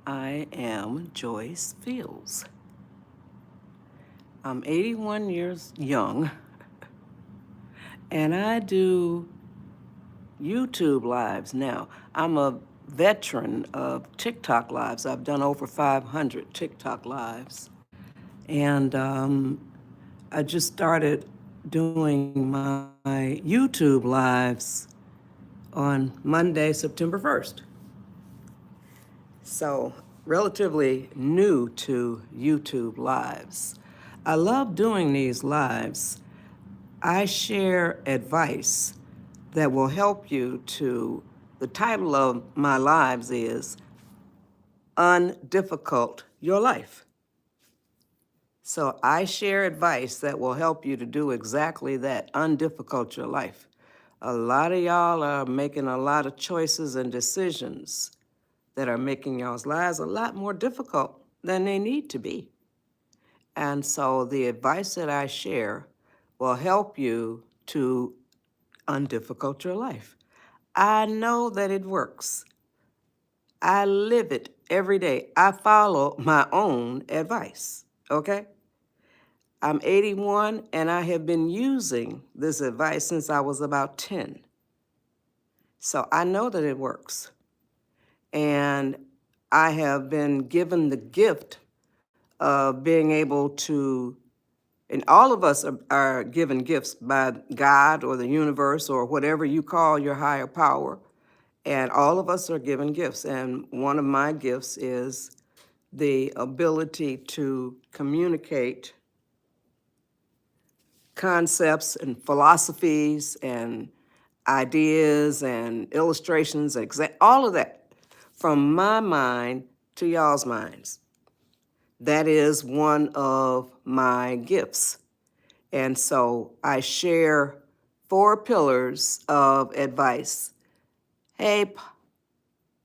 I am Joyce Fields. I'm 81 years young, and I do YouTube lives now. I'm a veteran of TikTok lives. I've done over 500 TikTok lives. And I just started doing my YouTube lives on Monday, September 1st. So, relatively new to YouTube lives. I love doing these lives. I share advice that will help you to, the title of my lives is Undifficult Your Life. So I share advice that will help you to do exactly that, undifficult your life. A lot of y'all are making a lot of choices and decisions that are making y'all's lives a lot more difficult than they need to be. And so the advice that I share will help you to undifficult your life. I know that it works. I live it every day. I follow my own advice, okay? I'm 81 and I have been using this advice since I was about 10. So I know that it works. And I have been given the gift of being able to, and all of us are given gifts by God or the universe or whatever you call your higher power. And all of us are given gifts. And one of my gifts is the ability to communicate concepts and philosophies and ideas and illustrations, all of that from my mind to y'all's minds. That is one of my gifts. And so I share 4 pillars of advice. Hey,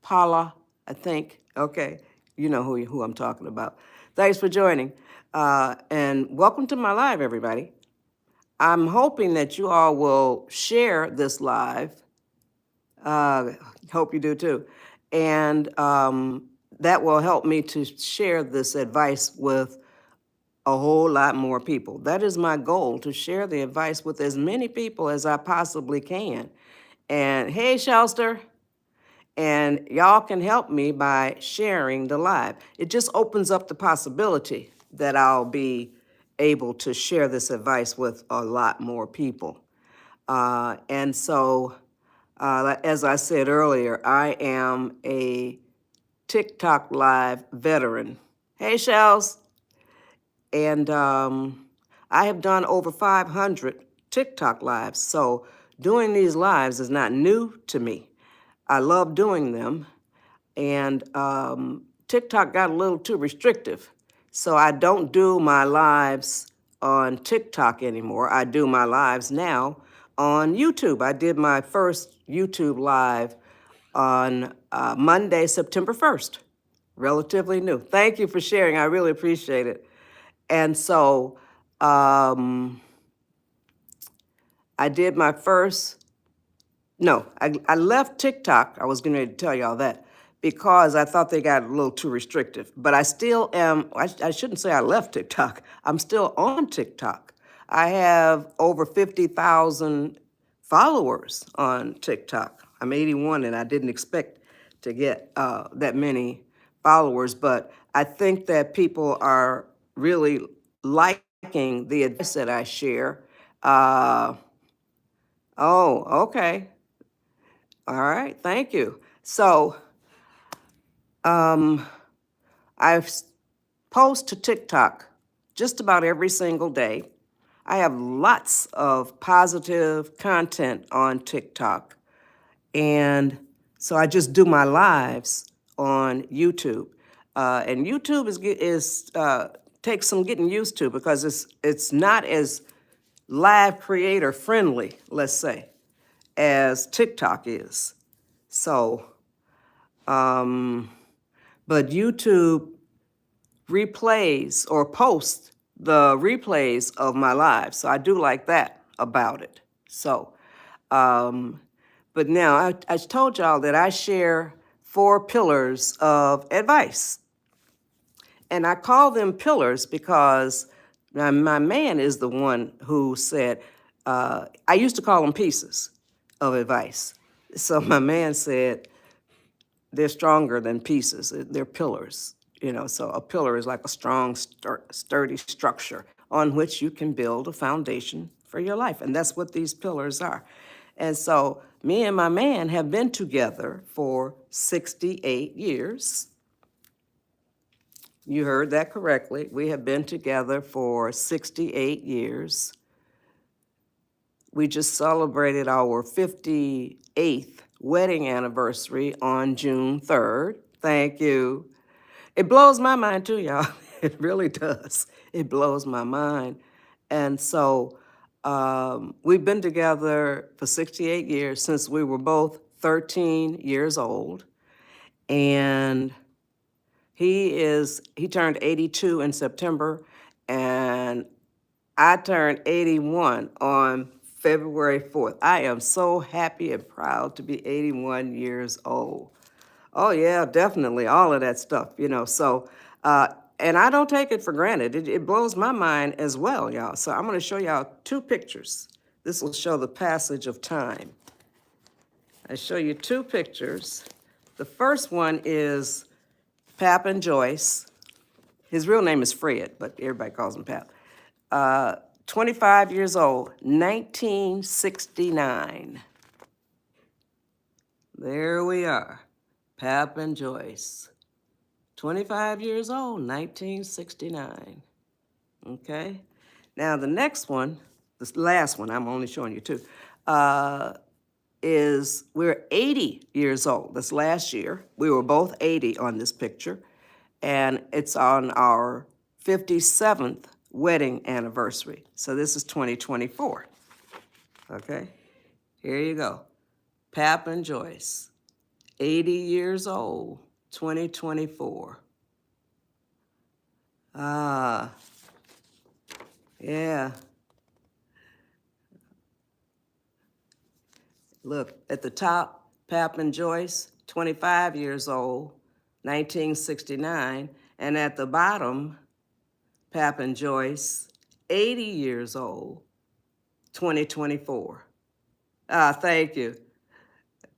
Paula, I think. Okay, you know who I'm talking about. Thanks for joining. And welcome to my live, everybody. I'm hoping that you all will share this live. Hope you do too. And that will help me to share this advice with a whole lot more people. That is my goal, to share the advice with as many people as I possibly can. And hey, Shelster, and y'all can help me by sharing the live. It just opens up the possibility that I'll be able to share this advice with a lot more people. And so, as I said earlier, I am a TikTok live veteran. Hey, Shells. And I have done over 500 TikTok lives. So doing these lives is not new to me. I love doing them. And TikTok got a little too restrictive. So I don't do my lives on TikTok anymore. I do my lives now on YouTube. I did my first YouTube live on Monday, September 1st. Relatively new. Thank you for sharing. I really appreciate it. And so I did my first, no, I left TikTok. I was going to tell y'all that because I thought they got a little too restrictive. But I still am, I shouldn't say I left TikTok. I'm still on TikTok. I have over 50,000 followers on TikTok. I'm 81 and I didn't expect to get that many followers, but I think that people are really liking the advice that I share. Oh, okay. All right, thank you. So I post to TikTok just about every single day. I have lots of positive content on TikTok. And so I just do my lives on YouTube. And YouTube is takes some getting used to because it's not as live creator friendly, let's say, as TikTok is. So, but YouTube replays or posts the replays of my lives. So I do like that about it. So, but now I told y'all that I share 4 pillars of advice. And I call them pillars because my man is the one who said, I used to call them pieces of advice. So my man said, they're stronger than pieces, they're pillars. So a pillar is like a strong, sturdy structure on which you can build a foundation for your life. And that's what these pillars are. And so me and my man have been together for 68 years. You heard that correctly. We have been together for 68 years. We just celebrated our 58th wedding anniversary on June 3rd. Thank you. It blows my mind too, y'all. It really does. It blows my mind. And so we've been together for 68 years since we were both 13 years old. And he turned 82 in September, and I turned 81 on February 4th. I am so happy and proud to be 81 years old. Oh yeah, definitely, all of that stuff, so, and I don't take it for granted. It blows my mind as well, y'all. So I'm gonna show y'all 2 pictures. This will show the passage of time. I show you 2 pictures. The first one is Pap and Joyce. His real name is Fred, but everybody calls him Pap. 25 years old, 1969. There we are, Pap and Joyce. 25 years old, 1969. Okay? Now the next one, this last one, I'm only showing you 2, is we're 80 years old. This last year. We were both 80 on this picture, and it's on our 57th wedding anniversary. So this is 2024. Okay? Here you go. Pap and Joyce, 80 years old, 2024. Yeah. Look, at the top, Pap and Joyce, 25 years old, 1969. And at the bottom, Pap and Joyce, 80 years old, 2024. Thank you.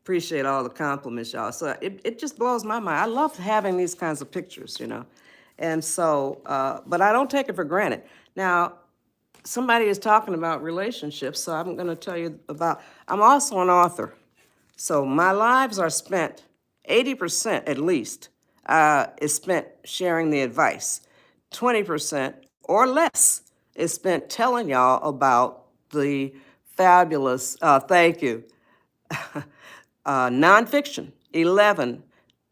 Appreciate all the compliments, y'all. So it just blows my mind. I love having these kinds of pictures, And so, but I don't take it for granted. Now, somebody is talking about relationships, so I'm going to tell you about, I'm also an author. So my lives are spent, 80% at least, is spent sharing the advice. 20% or less is spent telling y'all about the fabulous, thank you, nonfiction, 11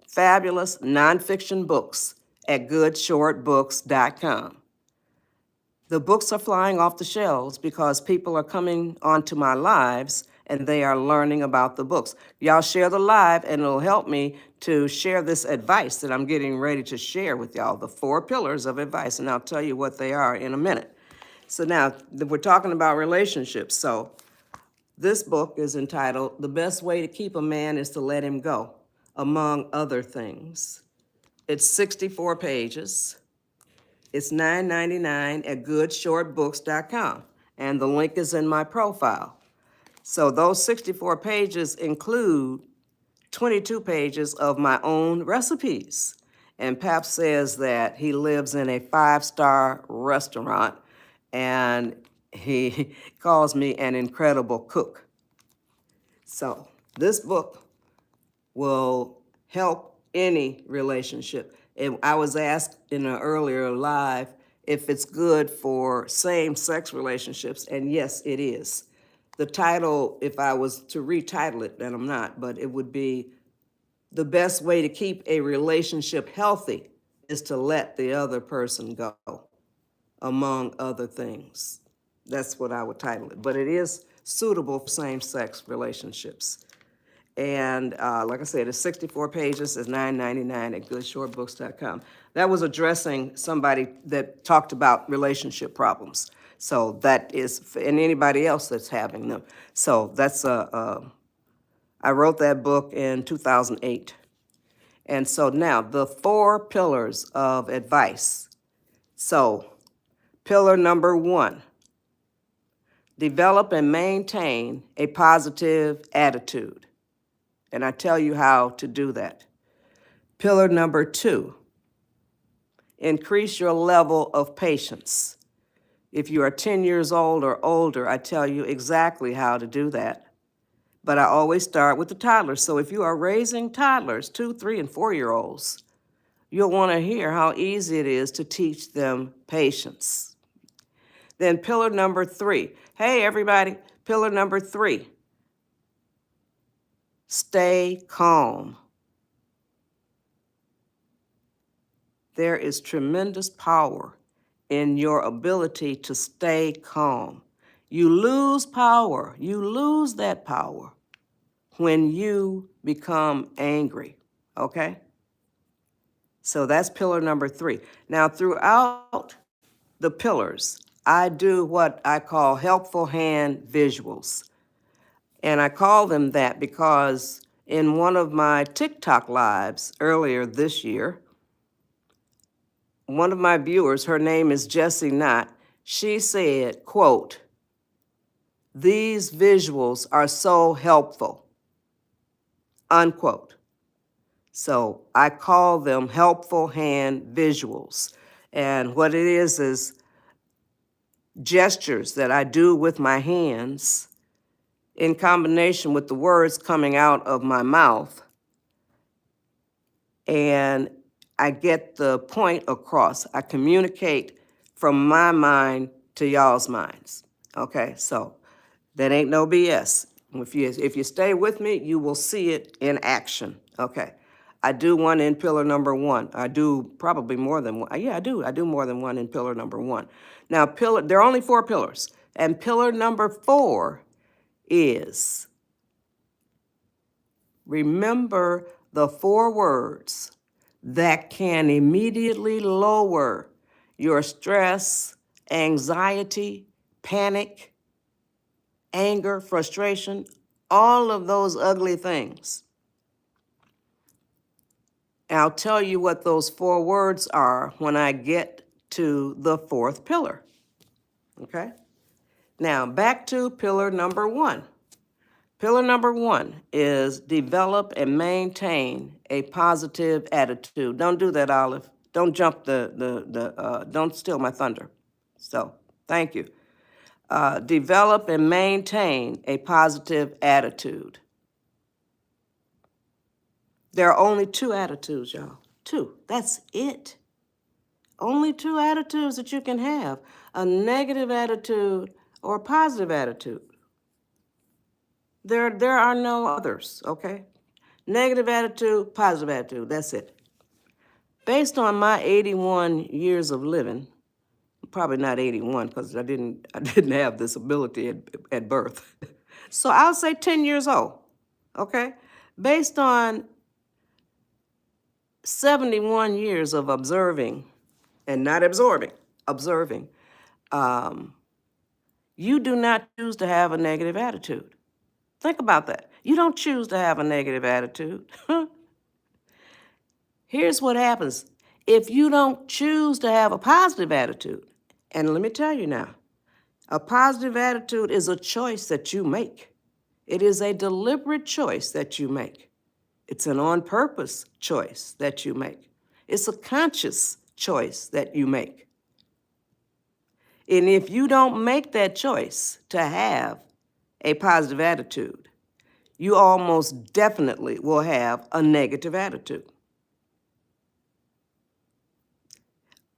fabulous nonfiction books at goodshortbooks.com. The books are flying off the shelves because people are coming onto my lives and they are learning about the books. Y'all share the live and it'll help me to share this advice that I'm getting ready to share with y'all, the 4 pillars of advice, and I'll tell you what they are in a minute. So now we're talking about relationships. So this book is entitled, The Best Way to Keep a Man is to Let Him Go, among other things. It's 64 pages. It's $9.99 at goodshortbooks.com, and the link is in my profile. So those 64 pages include 22 pages of my own recipes. And Pap says that he lives in a 5-star restaurant, and he calls me an incredible cook. So this book will help any relationship. And I was asked in an earlier live if it's good for same-sex relationships, and yes, it is. The title, if I was to retitle it, and I'm not, but it would be The Best Way to Keep a Relationship Healthy is to Let the Other Person Go, among other things. That's what I would title it. But it is suitable for same-sex relationships. And like I said, it's 64 pages, it's $9.99 at goodshortbooks.com. That was addressing somebody that talked about relationship problems. So that is, and anybody else that's having them. So that's, I wrote that book in 2008. And so now the 4 pillars of advice. So pillar number 1, develop and maintain a positive attitude. And I tell you how to do that. Pillar number 2, increase your level of patience. If you are 10 years old or older, I tell you exactly how to do that. But I always start with the toddlers. So if you are raising toddlers, 2, 3, and 4-year-olds, you'll want to hear how easy it is to teach them patience. Then pillar number 3. Hey, everybody, pillar number 3. Stay calm. There is tremendous power in your ability to stay calm. You lose power, you lose that power when you become angry, okay? So that's pillar number 3. Now, throughout the pillars, I do what I call helpful hand visuals. And I call them that because in one of my TikTok lives earlier this year, one of my viewers, her name is Jessie Knott, she said, quote, "These visuals are so helpful," unquote. So I call them helpful hand visuals. And what it is gestures that I do with my hands in combination with the words coming out of my mouth. And I get the point across. I communicate from my mind to y'all's minds. Okay, so that ain't no BS. If you stay with me, you will see it in action. Okay, I do one in pillar number 1. I do probably more than one. Yeah, I do. I do more than one in pillar number 1. Now, there are only 4 pillars, and pillar number 4 is remember the 4 words that can immediately lower your stress, anxiety, panic, anger, frustration, all of those ugly things. And I'll tell you what those 4 words are when I get to the 4th pillar. Okay? Now, back to pillar number 1. Pillar number 1 is develop and maintain a positive attitude. Don't do that, Olive. Don't jump don't steal my thunder. So, thank you. Develop and maintain a positive attitude. There are only 2 attitudes, y'all. 2. That's it. Only 2 attitudes that you can have: a negative attitude or a positive attitude. There are no others, okay? Negative attitude, positive attitude, that's it. Based on my 81 years of living, probably not 81 because I didn't have this ability at birth. So I'll say 10 years old, okay? Based on 71 years of observing and not absorbing, observing, you do not choose to have a negative attitude. Think about that. You don't choose to have a negative attitude. Here's what happens. If you don't choose to have a positive attitude, and let me tell you now, a positive attitude is a choice that you make. It is a deliberate choice that you make. It's an on-purpose choice that you make. It's a conscious choice that you make. And if you don't make that choice to have a positive attitude, you almost definitely will have a negative attitude.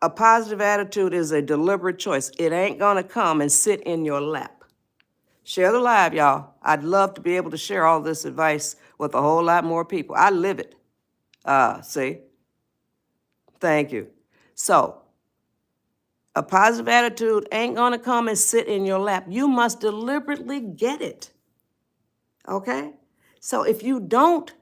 A positive attitude is a deliberate choice. It ain't gonna come and sit in your lap. Share the live, y'all. I'd love to be able to share all this advice with a whole lot more people. I live it. See? Thank you. So, a positive attitude ain't gonna come and sit in your lap. You must deliberately get it. Okay? So if you don't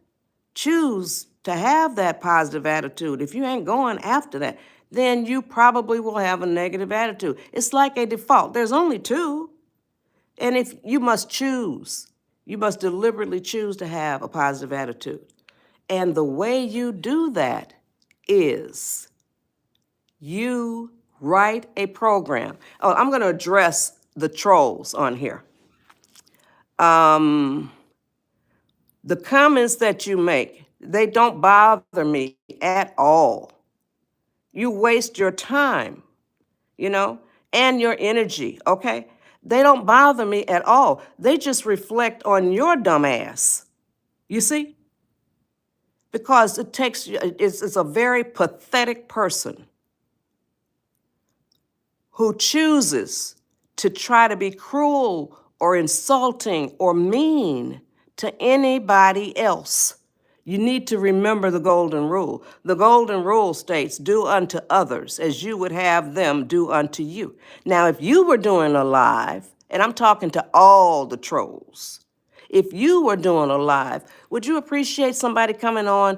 choose to have that positive attitude, if you ain't going after that, then you probably will have a negative attitude. It's like a default. There's only 2. And if you must choose, you must deliberately choose to have a positive attitude. And the way you do that is you write a program. Oh, I'm going to address the trolls on here. The comments that you make, they don't bother me at all. You waste your time, and your energy, okay? They don't bother me at all. They just reflect on your dumb ass. You see? Because it's a very pathetic person who chooses to try to be cruel or insulting or mean to anybody else. You need to remember the golden rule. The golden rule states, do unto others as you would have them do unto you. Now, if you were doing a live, and I'm talking to all the trolls, if you were doing a live, would you appreciate somebody coming on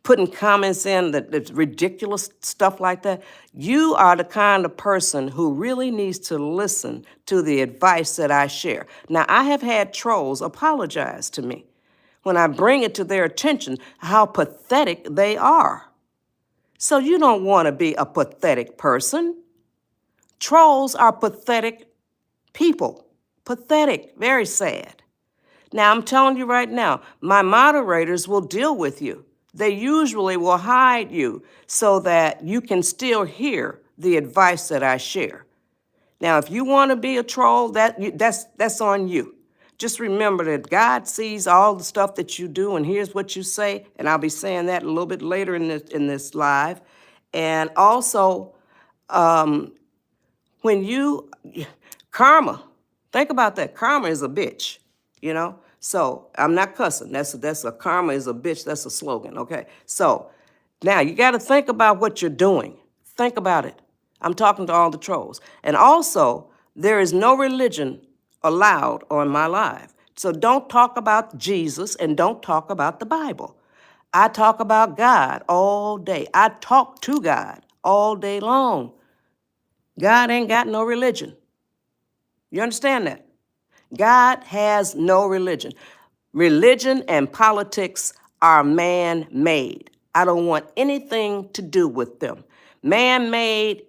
putting comments in that's ridiculous stuff like that? You are the kind of person who really needs to listen to the advice that I share. Now, I have had trolls apologize to me when I bring it to their attention how pathetic they are. So you don't want to be a pathetic person. Trolls are pathetic people. Pathetic, very sad. Now, I'm telling you right now, my moderators will deal with you. They usually will hide you so that you can still hear the advice that I share. Now, if you want to be a troll, that's on you. Just remember that God sees all the stuff that you do and hears what you say, and I'll be saying that a little bit later in this live. And also, karma, think about that. Karma is a bitch, So I'm not cussing. That's a karma is a bitch. That's a slogan, okay? So now you got to think about what you're doing. Think about it. I'm talking to all the trolls. And also, there is no religion allowed on my live. So don't talk about Jesus and don't talk about the Bible. I talk about God all day. I talk to God all day long. God ain't got no religion. You understand that? God has no religion. Religion and politics are man-made. I don't want anything to do with them. Man-made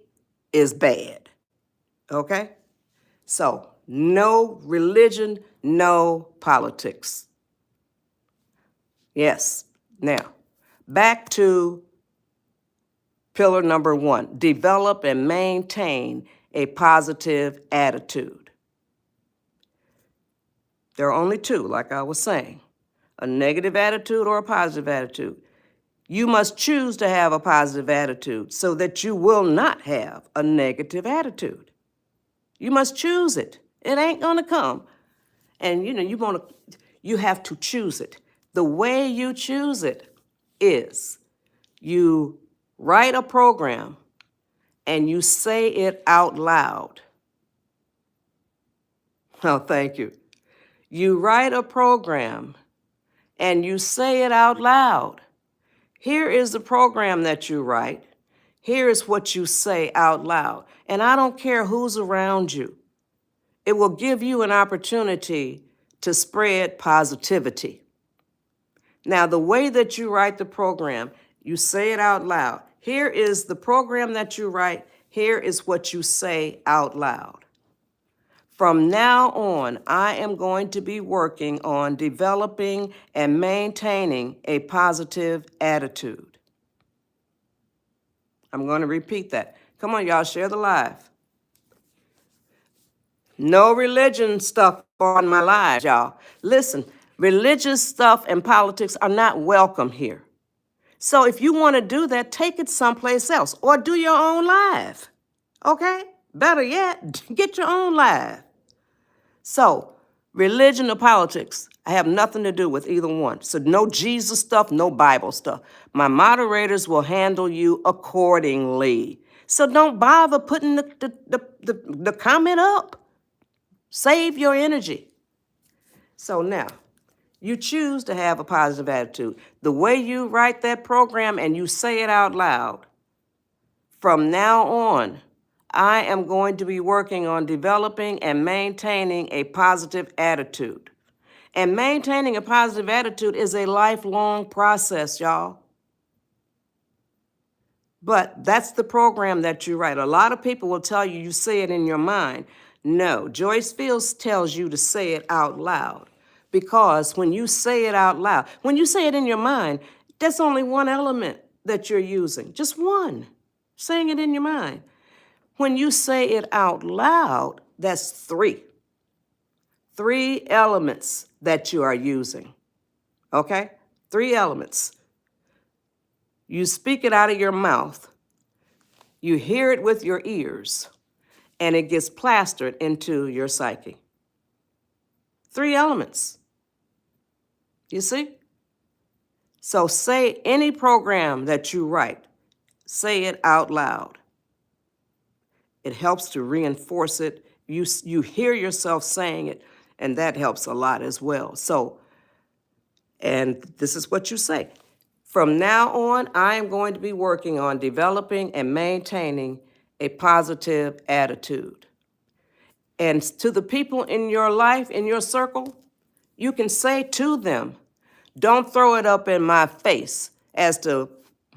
is bad, okay? So, no religion, no politics. Yes. Now, back to pillar number 1, develop and maintain a positive attitude. There are only two, like I was saying, a negative attitude or a positive attitude. You must choose to have a positive attitude so that you will not have a negative attitude. You must choose it. It ain't gonna come. And you have to choose it. The way you choose it is you write a program and you say it out loud. Oh, thank you. You write a program and you say it out loud. Here is the program that you write. Here is what you say out loud. And I don't care who's around you. It will give you an opportunity to spread positivity. Now, the way that you write the program, you say it out loud. Here is the program that you write. Here is what you say out loud. From now on, I am going to be working on developing and maintaining a positive attitude. I'm going to repeat that. Come on, y'all, share the live. No religion stuff on my live, y'all. Listen, religious stuff and politics are not welcome here. So if you want to do that, take it someplace else or do your own live, okay? Better yet, get your own live. So, religion or politics, I have nothing to do with either one. So no Jesus stuff, no Bible stuff. My moderators will handle you accordingly. So don't bother putting the comment up. Save your energy. So now, you choose to have a positive attitude. The way you write that program and you say it out loud, from now on, I am going to be working on developing and maintaining a positive attitude. And maintaining a positive attitude is a lifelong process, y'all. But that's the program that you write. A lot of people will tell you say it in your mind. No, Joyce Fields tells you to say it out loud. Because when you say it out loud, when you say it in your mind, that's only one element that you're using. Just one, saying it in your mind. When you say it out loud, that's three. Three elements that you are using. Okay? Three elements. You speak it out of your mouth. You hear it with your ears, and it gets plastered into your psyche. Three elements. You see? So say any program that you write, say it out loud. It helps to reinforce it. You hear yourself saying it, and that helps a lot as well. So, and this is what you say. From now on, I am going to be working on developing and maintaining a positive attitude. And to the people in your life, in your circle, you can say to them, don't throw it up in my face as to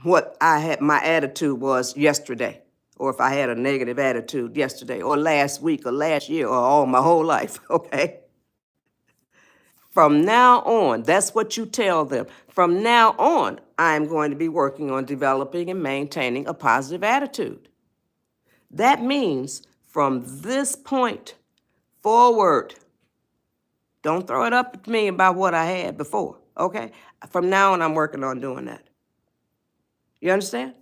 what my attitude was yesterday, or if I had a negative attitude yesterday, or last week, or last year, or all my whole life, okay? From now on, that's what you tell them. From now on, I'm going to be working on developing and maintaining a positive attitude. That means from this point forward, don't throw it up at me about what I had before, okay? From now on, I'm working on doing that. You understand?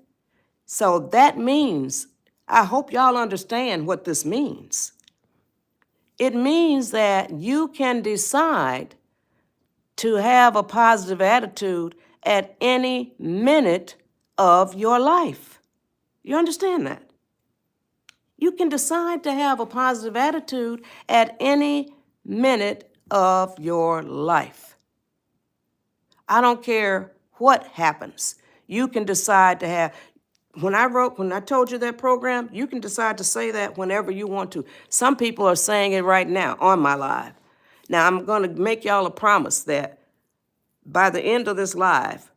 So that means, I hope y'all understand what this means. It means that you can decide to have a positive attitude at any minute of your life. You understand that? You can decide to have a positive attitude at any minute of your life. I don't care what happens. You can decide to have, when I told you that program, you can decide to say that whenever you want to. Some people are saying it right now on my live. Now, I'm going to make y'all a promise that by the end of this live,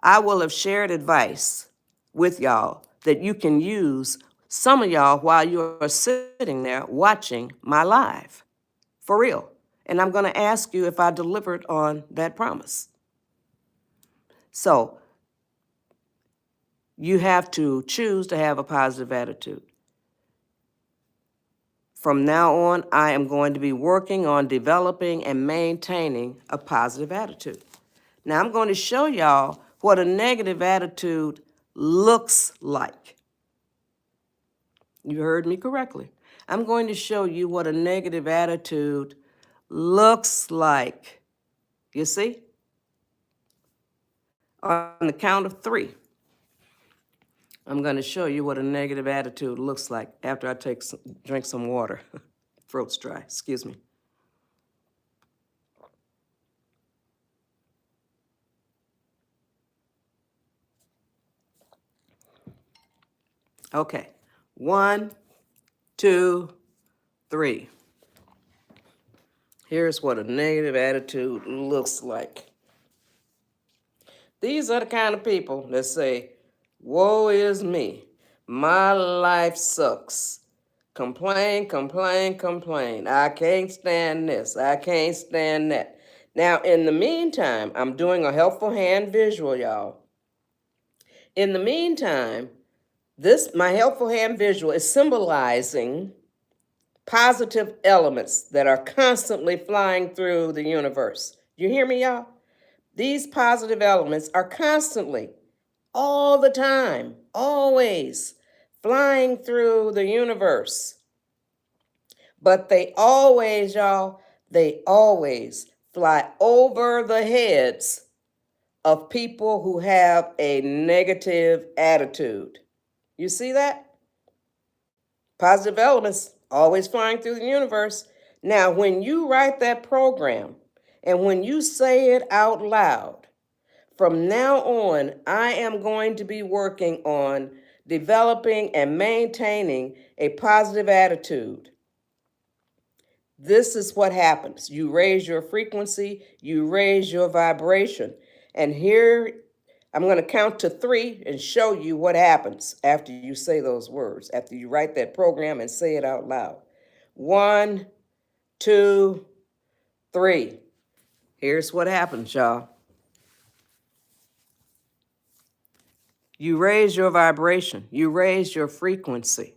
I will have shared advice with y'all that you can use, some of y'all, while you're sitting there watching my live. For real. And I'm going to ask you if I delivered on that promise. So, you have to choose to have a positive attitude. From now on, I am going to be working on developing and maintaining a positive attitude. Now, I'm going to show y'all what a negative attitude looks like. You heard me correctly. I'm going to show you what a negative attitude looks like. You see? On the count of three, I'm going to show you what a negative attitude looks like after I drink some water. Throat's dry, excuse me. Okay, 1, 2, 3. Here's what a negative attitude looks like. These are the kind of people that say, woe is me. My life sucks. Complain, complain, complain. I can't stand this. I can't stand that. Now, in the meantime, I'm doing a helpful hand visual, y'all. In the meantime, my helpful hand visual is symbolizing positive elements that are constantly flying through the universe. You hear me, y'all? These positive elements are constantly, all the time, always flying through the universe. But they always, y'all, they always fly over the heads of people who have a negative attitude. You see that? Positive elements always flying through the universe. Now, when you write that program and when you say it out loud, from now on, I am going to be working on developing and maintaining a positive attitude. This is what happens. You raise your frequency, you raise your vibration. And here, I'm going to count to 3 and show you what happens after you say those words, after you write that program and say it out loud. 1, 2, 3. Here's what happens, y'all. You raise your vibration, you raise your frequency.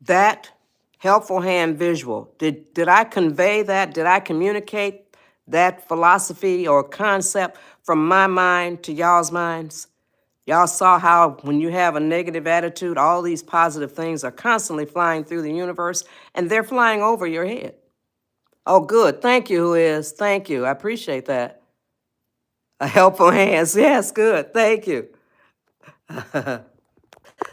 That helpful hand visual, did I convey that? Did I communicate that philosophy or concept from my mind to y'all's minds? Y'all saw how when you have a negative attitude, all these positive things are constantly flying through the universe, and they're flying over your head. Oh, good. Thank you, who is. Thank you. I appreciate that. A helpful hands. Yes, good. Thank you.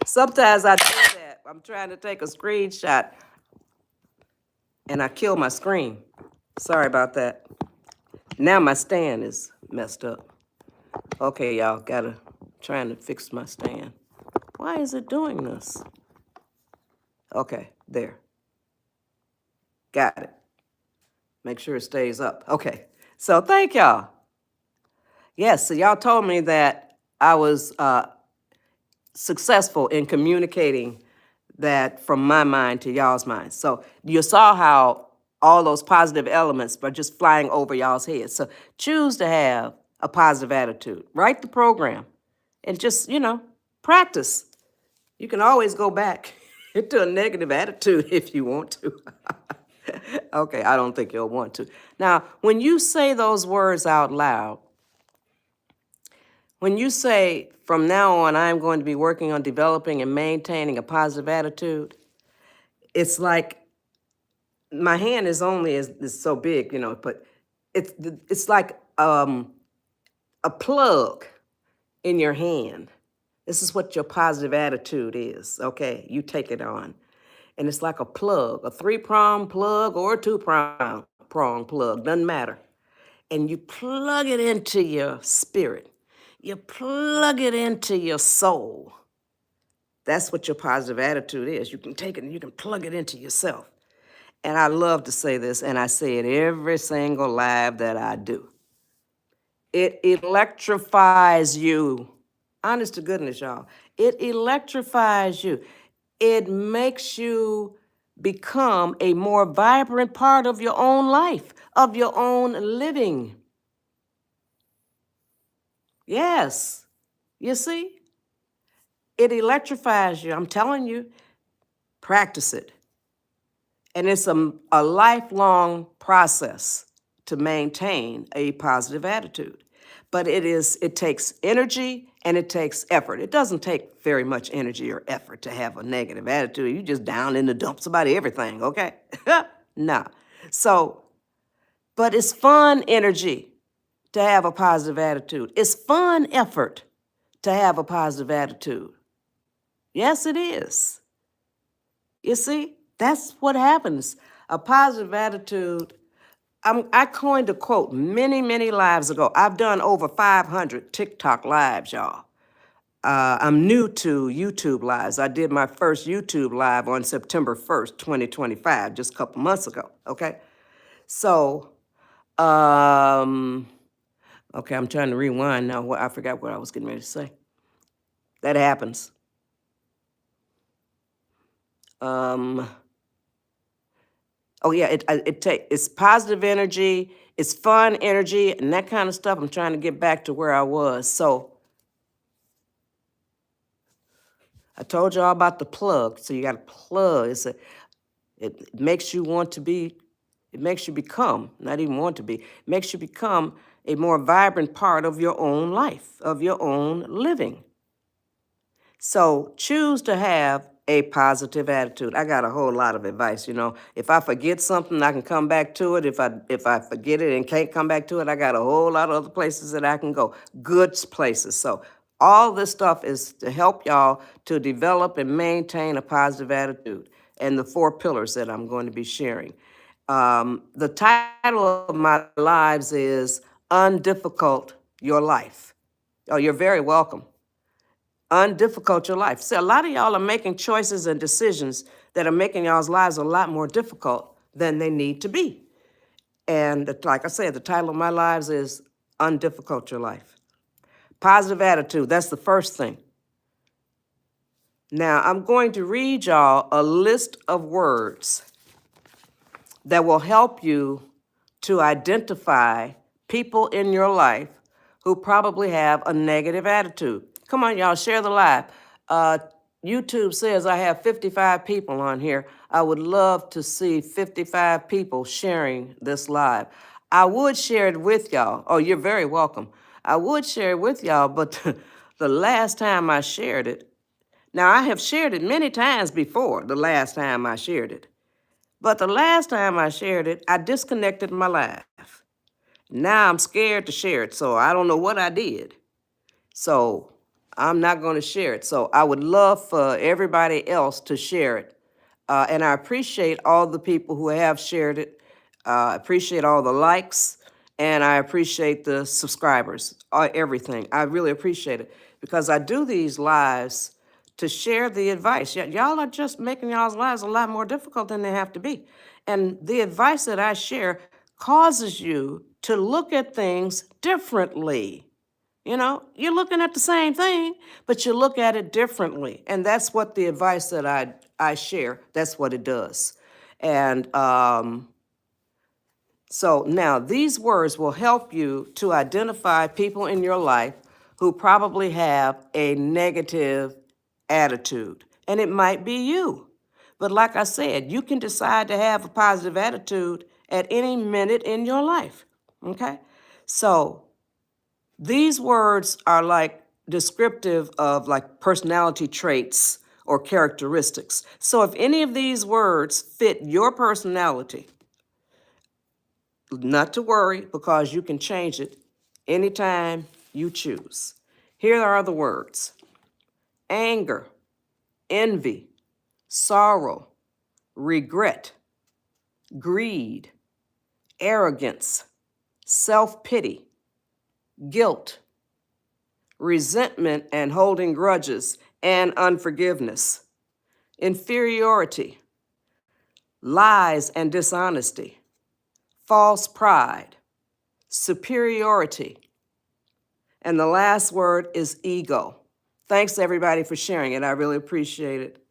Sometimes I do that. I'm trying to take a screenshot and I kill my screen. Sorry about that. Now my stand is messed up. Okay, y'all, trying to fix my stand. Why is it doing this? Okay, there. Got it. Make sure it stays up. Okay, so thank y'all. Yes, so y'all told me that I was successful in communicating that from my mind to y'all's mind. So you saw how all those positive elements are just flying over y'all's heads. So choose to have a positive attitude. Write the program and just, practice. You can always go back into a negative attitude if you want to. Okay, I don't think you'll want to. Now, when you say those words out loud, when you say, from now on, I'm going to be working on developing and maintaining a positive attitude, it's like my hand is so big, but it's like a plug in your hand. This is what your positive attitude is, okay? You take it on. And it's like a plug, a 3-prong plug or a 2-prong plug, doesn't matter. And you plug it into your spirit. You plug it into your soul. That's what your positive attitude is. You can take it and you can plug it into yourself. And I love to say this, and I say it every single live that I do. It electrifies you. Honest to goodness, y'all. It electrifies you. It makes you become a more vibrant part of your own life, of your own living. Yes. You see? It electrifies you. I'm telling you, practice it. And it's a lifelong process to maintain a positive attitude. But it takes energy and it takes effort. It doesn't take very much energy or effort to have a negative attitude. You just down in the dumps about everything, okay? Nah. So, but it's fun energy to have a positive attitude. It's fun effort to have a positive attitude. Yes, it is. You see, that's what happens. A positive attitude. I coined a quote many, many lives ago. I've done over 500 TikTok lives, y'all. I'm new to YouTube lives. I did my first YouTube live on September 1st, 2025, just a couple months ago, okay? So, okay, I'm trying to rewind now. I forgot what I was getting ready to say. That happens. Oh yeah, it's positive energy, it's fun energy, and that kind of stuff. I'm trying to get back to where I was. So I told you all about the plug. So you got to plug. It makes you want to be. It makes you become, not even want to be. It makes you become a more vibrant part of your own life, of your own living. So choose to have a positive attitude. I got a whole lot of advice, If I forget something, I can come back to it. If I forget it and can't come back to it, I got a whole lot of other places that I can go. Good places. So all this stuff is to help y'all to develop and maintain a positive attitude. And the 4 pillars that I'm going to be sharing. The title of my lives is Undifficult Your Life. Oh, you're very welcome. Undifficult your life. See, a lot of y'all are making choices and decisions that are making y'all's lives a lot more difficult than they need to be. And like I said, the title of my lives is Undifficult Your Life. Positive attitude, that's the first thing. Now, I'm going to read y'all a list of words that will help you to identify people in your life who probably have a negative attitude. Come on, y'all, share the live. YouTube says I have 55 people on here. I would love to see 55 people sharing this live. I would share it with y'all. Oh, you're very welcome. I would share it with y'all, but the last time I shared it, now I have shared it many times before the last time I shared it. But the last time I shared it, I disconnected my live. Now I'm scared to share it, so I don't know what I did. So I'm not going to share it. So I would love for everybody else to share it. And I appreciate all the people who have shared it. I appreciate all the likes, and I appreciate the subscribers, everything. I really appreciate it because I do these lives to share the advice. Y'all are just making y'all's lives a lot more difficult than they have to be. And the advice that I share causes you to look at things differently. You know, you're looking at the same thing, but you look at it differently. And that's what the advice that I share, that's what it does. And so now these words will help you to identify people in your life who probably have a negative attitude. And it might be you. But like I said, you can decide to have a positive attitude at any minute in your life. Okay? So these words are like descriptive of like personality traits or characteristics. So if any of these words fit your personality, not to worry because you can change it anytime you choose. Here are the words: anger, envy, sorrow, regret, greed, arrogance, self-pity, guilt, resentment and holding grudges and unforgiveness, inferiority, lies and dishonesty, false pride, superiority, and the last word is ego. Thanks everybody for sharing it. I really appreciate it.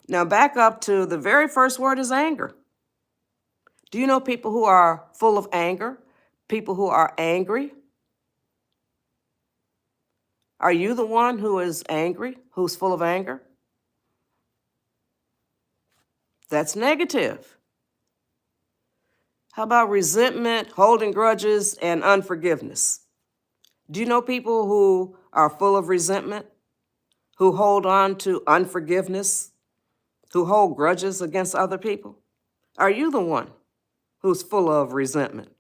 Now back up to the very first word is anger. Do you know people who are full of anger? People who are angry? Are you the one who is angry, who's full of anger? That's negative. How about resentment, holding grudges, and unforgiveness? Do you know people who are full of resentment, who hold on to unforgiveness, who hold grudges against other people? Are you the one who's full of resentment,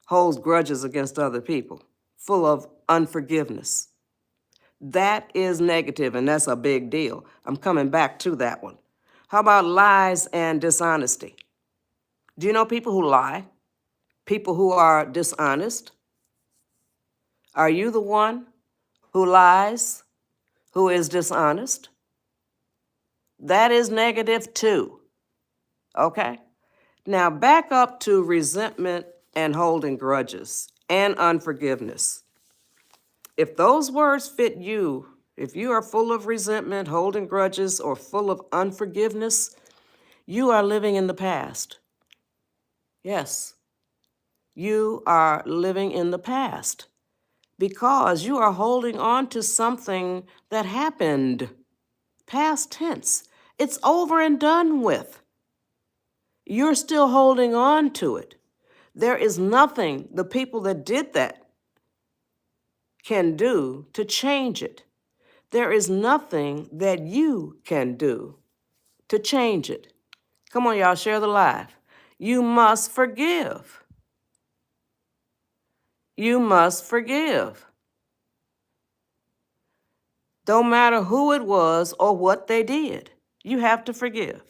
holds grudges against other people, full of unforgiveness? That is negative, and that's a big deal. I'm coming back to that one. How about lies and dishonesty? Do you know people who lie? People who are dishonest? Are you the one who lies, who is dishonest? That is negative too. Okay? Now back up to resentment and holding grudges and unforgiveness. If those words fit you, if you are full of resentment, holding grudges, or full of unforgiveness, you are living in the past. Yes, you are living in the past because you are holding on to something that happened. Past tense. It's over and done with. You're still holding on to it. There is nothing the people that did that can do to change it. There is nothing that you can do to change it. Come on, y'all, share the live. You must forgive. You must forgive. Don't matter who it was or what they did, you have to forgive.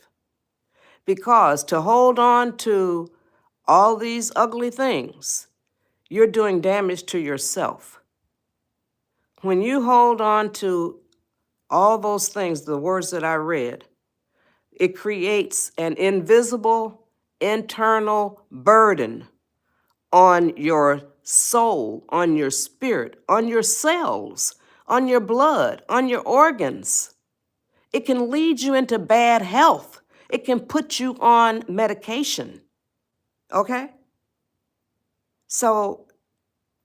Because to hold on to all these ugly things, you're doing damage to yourself. When you hold on to all those things, the words that I read, It creates an invisible internal burden on your soul, on your spirit, on your cells, on your blood, on your organs. It can lead you into bad health. It can put you on medication. Okay? So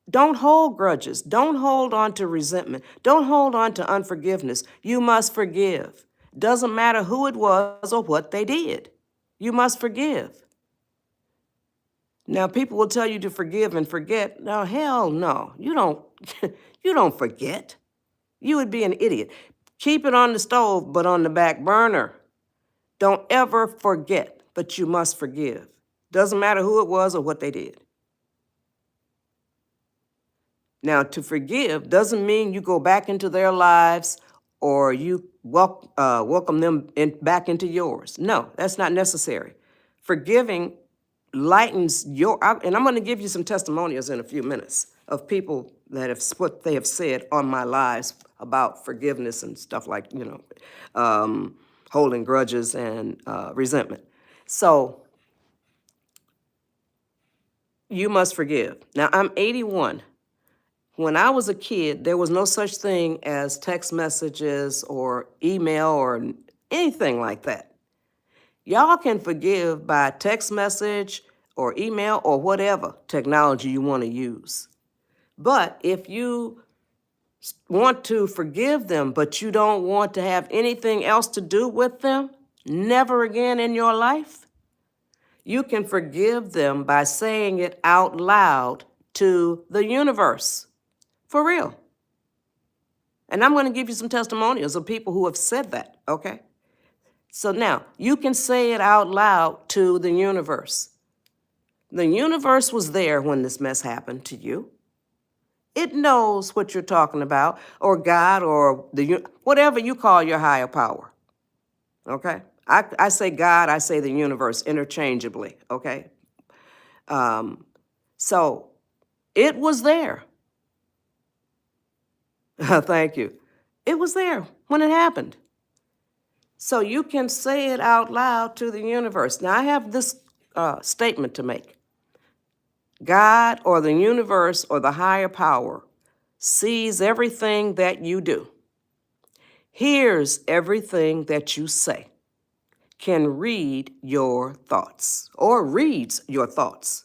don't hold grudges. Don't hold on to resentment. Don't hold on to unforgiveness. You must forgive. Doesn't matter who it was or what they did. You must forgive. Now, people will tell you to forgive and forget. No, hell no. You don't, you don't forget. You would be an idiot. Keep it on the stove, but on the back burner. Don't ever forget, but you must forgive. Doesn't matter who it was or what they did. Now, to forgive doesn't mean you go back into their lives or you welcome them back into yours. No, that's not necessary. Forgiving lightens and I'm going to give you some testimonials in a few minutes of people that have what they have said on my lives about forgiveness and stuff like, holding grudges and resentment. So you must forgive. Now, I'm 81. When I was a kid, there was no such thing as text messages or email or anything like that. Y'all can forgive by text message or email or whatever technology you want to use. But if you want to forgive them, but you don't want to have anything else to do with them, never again in your life, you can forgive them by saying it out loud to the universe. For real. And I'm going to give you some testimonials of people who have said that, okay? So now, you can say it out loud to the universe. The universe was there when this mess happened to you. It knows what you're talking about, or God, or whatever you call your higher power, okay? I say God, I say the universe interchangeably, okay? So it was there. Thank you. It was there when it happened. So you can say it out loud to the universe. Now, I have this statement to make. God or the universe or the higher power sees everything that you do, hears everything that you say, can read your thoughts or reads your thoughts.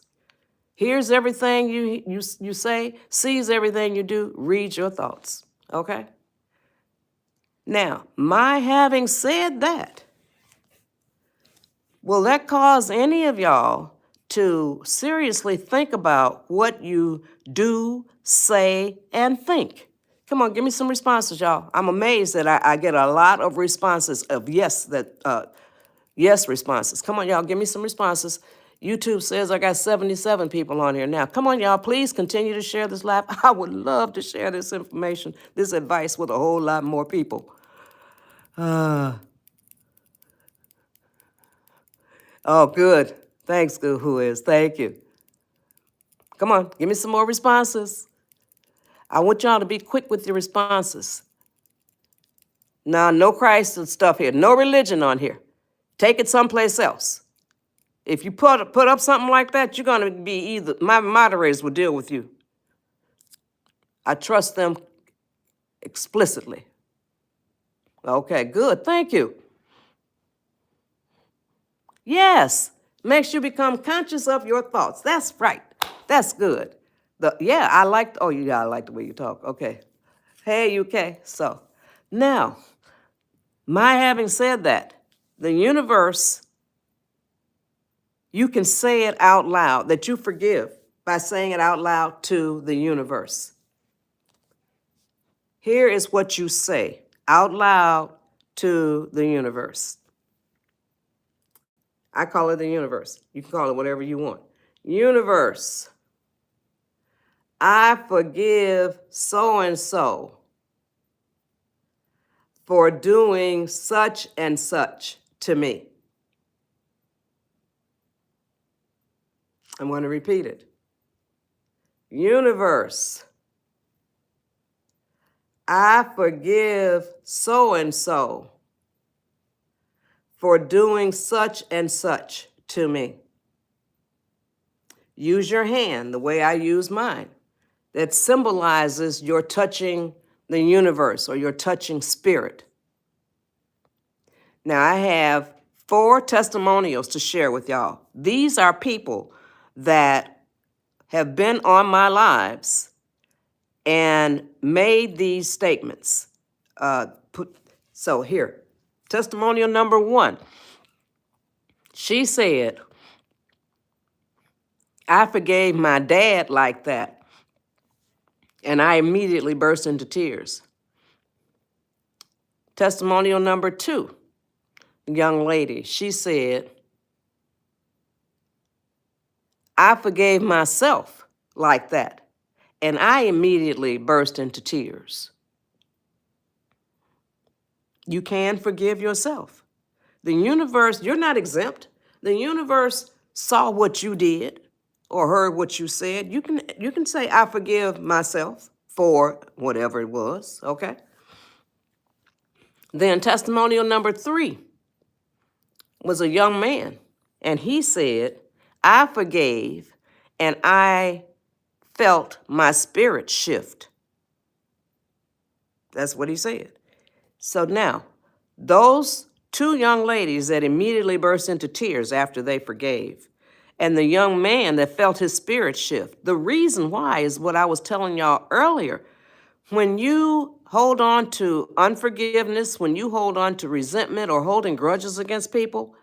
Hears everything you say, sees everything you do, reads your thoughts, okay? Now, my having said that, will that cause any of y'all to seriously think about what you do, say, and think? Come on, give me some responses, y'all. I'm amazed that I get a lot of responses of yes responses. Come on, y'all, give me some responses. YouTube says I got 77 people on here now. Come on, y'all, please continue to share this live. I would love to share this information, this advice with a whole lot more people. Oh, good. Thanks, Who Is. Thank you. Come on, give me some more responses. I want y'all to be quick with your responses. Now, no Christ and stuff here. No religion on here. Take it someplace else. If you put up something like that, you're going to be my moderators will deal with you. I trust them explicitly. Okay, good. Thank you. Yes, makes you become conscious of your thoughts. That's right. That's good. I like the way you talk. Okay. Hey, UK. So now, my having said that, the universe, you can say it out loud, that you forgive by saying it out loud to the universe. Here is what you say out loud to the universe. I call it the universe. You can call it whatever you want. Universe, I forgive so-and-so for doing such and such to me. I'm going to repeat it. Universe, I forgive so-and-so for doing such and such to me. Use your hand the way I use mine. That symbolizes your touching the universe or your touching spirit. Now, I have 4 testimonials to share with y'all. These are people that have been on my lives and made these statements. So here, testimonial number 1. She said, I forgave my dad like that, and I immediately burst into tears. Testimonial number 2, young lady, she said, I forgave myself like that, and I immediately burst into tears. You can forgive yourself. The universe, you're not exempt. The universe saw what you did or heard what you said. You can say, I forgive myself for whatever it was, okay? Then testimonial number 3 was a young man, and he said, I forgave and I felt my spirit shift. That's what he said. So now, those 2 young ladies that immediately burst into tears after they forgave, and the young man that felt his spirit shift, the reason why is what I was telling y'all earlier. When you hold on to unforgiveness, when you hold on to resentment or holding grudges against people,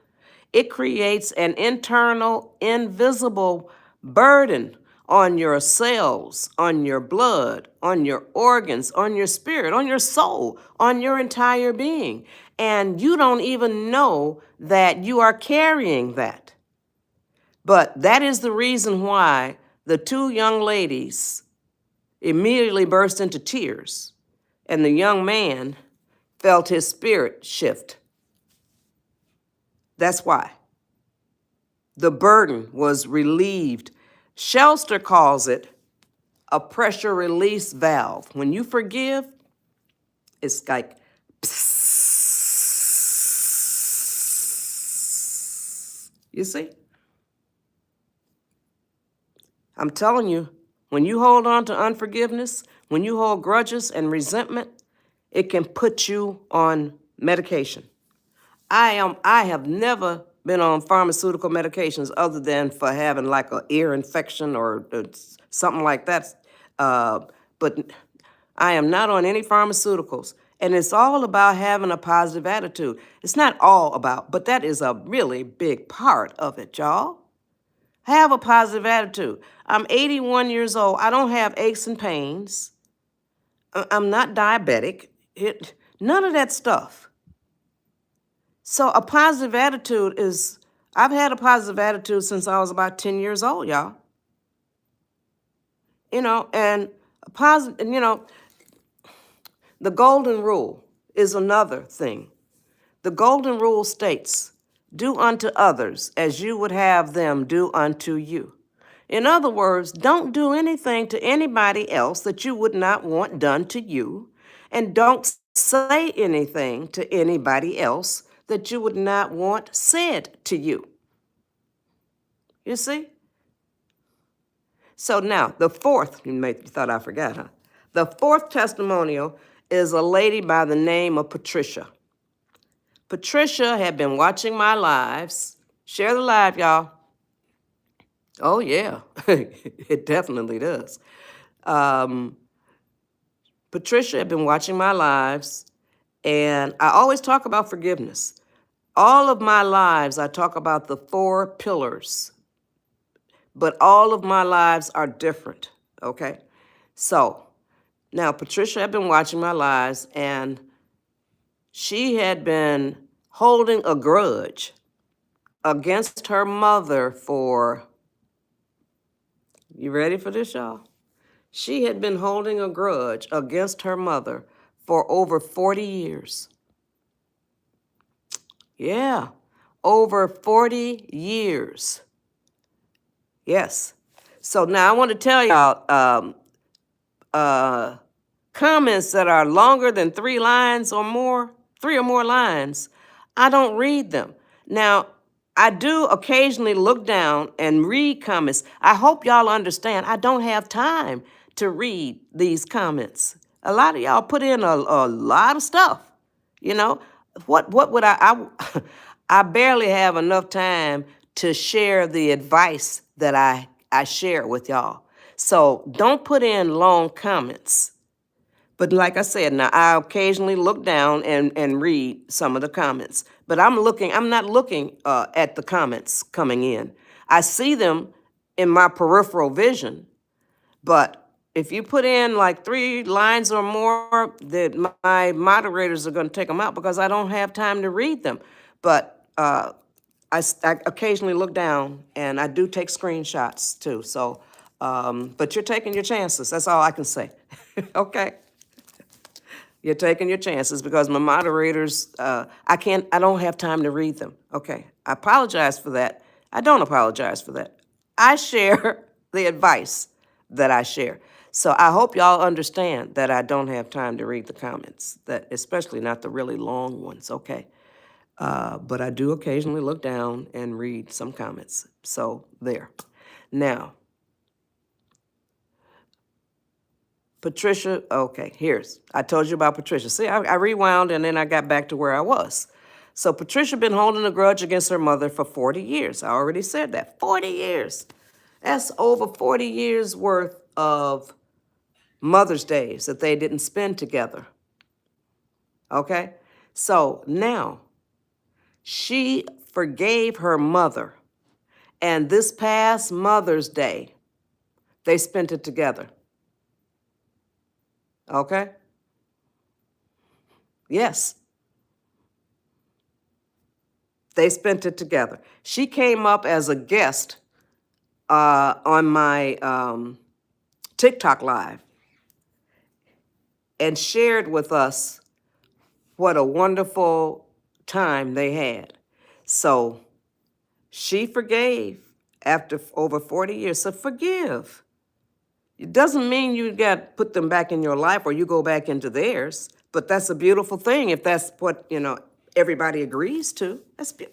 it creates an internal, invisible burden on your cells, on your blood, on your organs, on your spirit, on your soul, on your entire being. And you don't even know that you are carrying that. But that is the reason why the 2 young ladies immediately burst into tears, and the young man felt his spirit shift. That's why. The burden was relieved. Shelster calls it a pressure release valve. When you forgive, it's like, psst. You see? I'm telling you, when you hold on to unforgiveness, when you hold grudges and resentment, it can put you on medication. I have never been on pharmaceutical medications other than for having like an ear infection or something like that. But I am not on any pharmaceuticals. And it's all about having a positive attitude. It's not all about, but that is a really big part of it, y'all. Have a positive attitude. I'm 81 years old. I don't have aches and pains. I'm not diabetic. None of that stuff. So a positive attitude is, I've had a positive attitude since I was about 10 years old, y'all. And a positive, the golden rule is another thing. The golden rule states, do unto others as you would have them do unto you. In other words, don't do anything to anybody else that you would not want done to you, and don't say anything to anybody else that you would not want said to you. You see? So now, the 4th, you thought I forgot, huh? The 4th testimonial is a lady by the name of Patricia. Patricia had been watching my lives. Share the live, y'all. Oh, yeah, it definitely does. Patricia had been watching my lives, and I always talk about forgiveness. All of my lives, I talk about the 4 pillars, but all of my lives are different, okay? So now Patricia had been watching my lives, and she had been holding a grudge against her mother for, you ready for this, y'all? She had been holding a grudge against her mother for over 40 years. Yeah, over 40 years. Yes. So now I want to tell y'all comments that are longer than 3 lines or more, 3 or more lines. I don't read them. Now, I do occasionally look down and read comments. I hope y'all understand I don't have time to read these comments. A lot of y'all put in a lot of stuff, you know. What would I barely have enough time to share the advice that I share with y'all. So don't put in long comments. But like I said, now I occasionally look down and read some of the comments. But I'm not looking at the comments coming in. I see them in my peripheral vision, but if you put in like 3 lines or more, that my moderators are going to take them out because I don't have time to read them. But I occasionally look down and I do take screenshots too. So, but you're taking your chances. That's all I can say. Okay. You're taking your chances because my moderators, I don't have time to read them. Okay, I apologize for that. I don't apologize for that. I share the advice that I share. So I hope y'all understand that I don't have time to read the comments, that especially not the really long ones, okay? But I do occasionally look down and read some comments. So there. Now, Patricia, okay, I told you about Patricia. See, I rewound and then I got back to where I was. So Patricia been holding a grudge against her mother for 40 years. I already said that, 40 years. That's over 40 years worth of Mother's Days that they didn't spend together. Okay? So now, she forgave her mother. And this past Mother's Day, they spent it together. Okay? Yes. They spent it together. She came up as a guest on my TikTok Live and shared with us what a wonderful time they had. So she forgave after over 40 years. So forgive. It doesn't mean you got to put them back in your life or you go back into theirs, but that's a beautiful thing if that's what, everybody agrees to.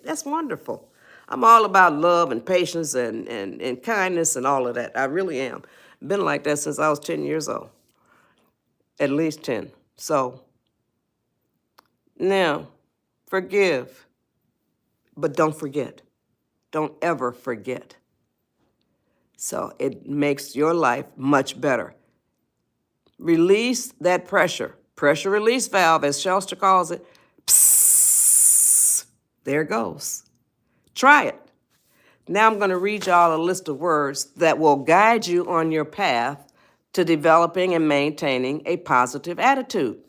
That's wonderful. I'm all about love and patience and kindness and all of that. I really am. Been like that since I was 10 years old, at least 10. So now, forgive, but don't forget. Don't ever forget. So it makes your life much better. Release that pressure. Pressure release valve, as Shelster calls it. Psst. There it goes. Try it. Now I'm going to read y'all a list of words that will guide you on your path to developing and maintaining a positive attitude.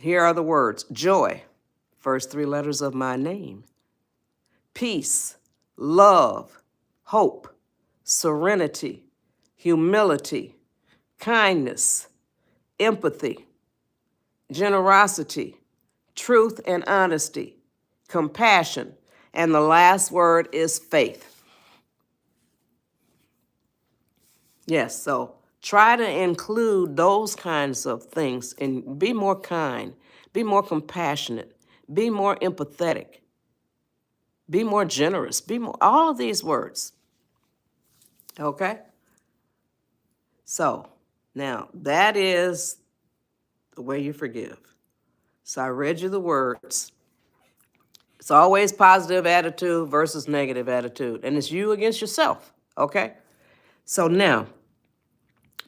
Here are the words: joy, first 3 letters of my name; peace, love, hope, serenity, humility, kindness, empathy, generosity, truth and honesty, compassion, and the last word is faith. Yes, so try to include those kinds of things and be more kind, be more compassionate, be more empathetic, be more generous, all of these words. Okay? So now that is the way you forgive. So I read you the words. It's always positive attitude versus negative attitude, and it's you against yourself, okay? So now,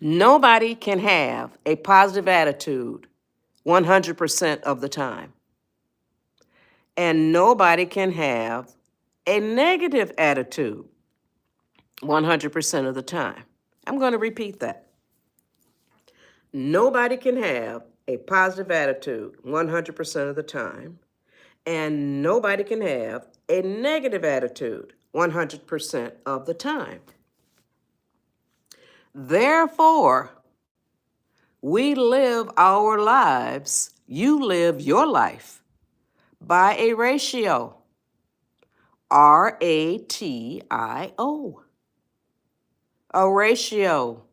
nobody can have a positive attitude 100% of the time, and nobody can have a negative attitude 100% of the time. I'm going to repeat that. Nobody can have a positive attitude 100% of the time, and nobody can have a negative attitude 100% of the time. Therefore, we live our lives, you live your life, by a ratio. RATIO. A ratio.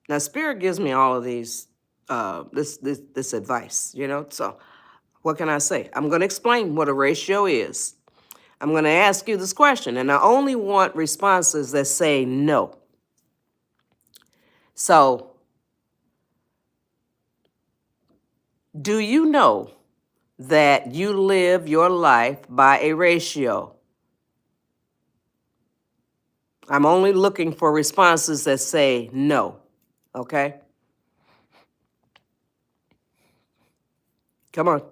Now, Spirit gives me all of these this advice, you know. So what can I say? I'm going to explain what a ratio is. I'm going to ask you this question, and I only want responses that say no. So, do you know that you live your life by a ratio? I'm only looking for responses that say no, okay? Come on.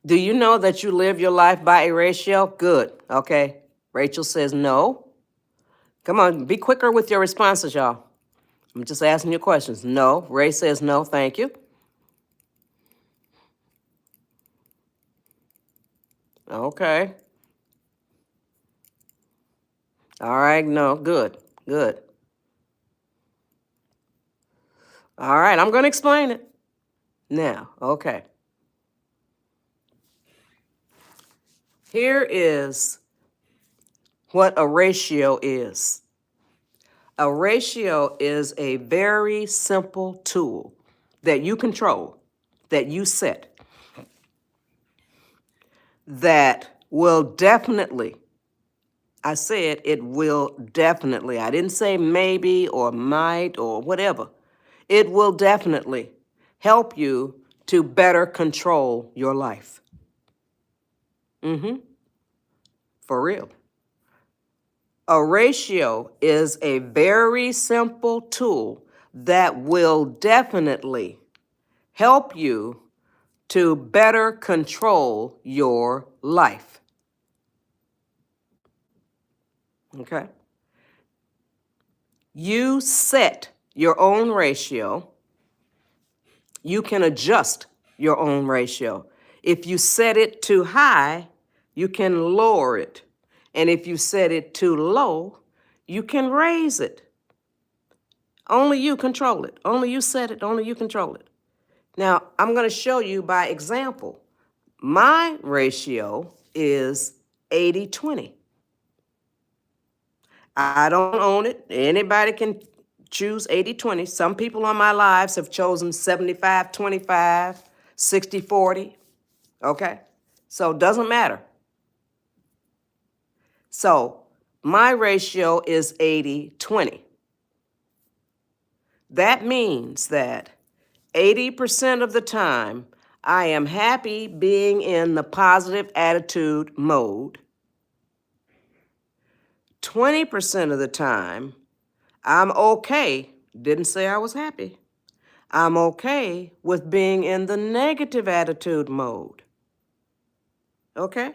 Do you know that you live your life by a ratio? Good, okay. Rachel says no. Come on, be quicker with your responses, y'all. I'm just asking you questions. No. Ray says no, thank you. Okay. All right, no, good, good. All right, I'm going to explain it now, okay. Here is what a ratio is. A ratio is a very simple tool that you control, that you set, that will definitely, I said it will definitely, I didn't say maybe or might or whatever. It will definitely help you to better control your life. For real. A ratio is a very simple tool that will definitely help you to better control your life. Okay? You set your own ratio. You can adjust your own ratio. If you set it too high, you can lower it. And if you set it too low, you can raise it. Only you control it. Only you set it. Only you control it. Now, I'm going to show you by example. My ratio is 80-20. I don't own it. Anybody can choose 80-20. Some people on my lives have chosen 75-25, 60-40. Okay? So it doesn't matter. So my ratio is 80-20. That means that 80% of the time, I am happy being in the positive attitude mode. 20% of the time, I'm okay. Didn't say I was happy. I'm okay with being in the negative attitude mode. Okay?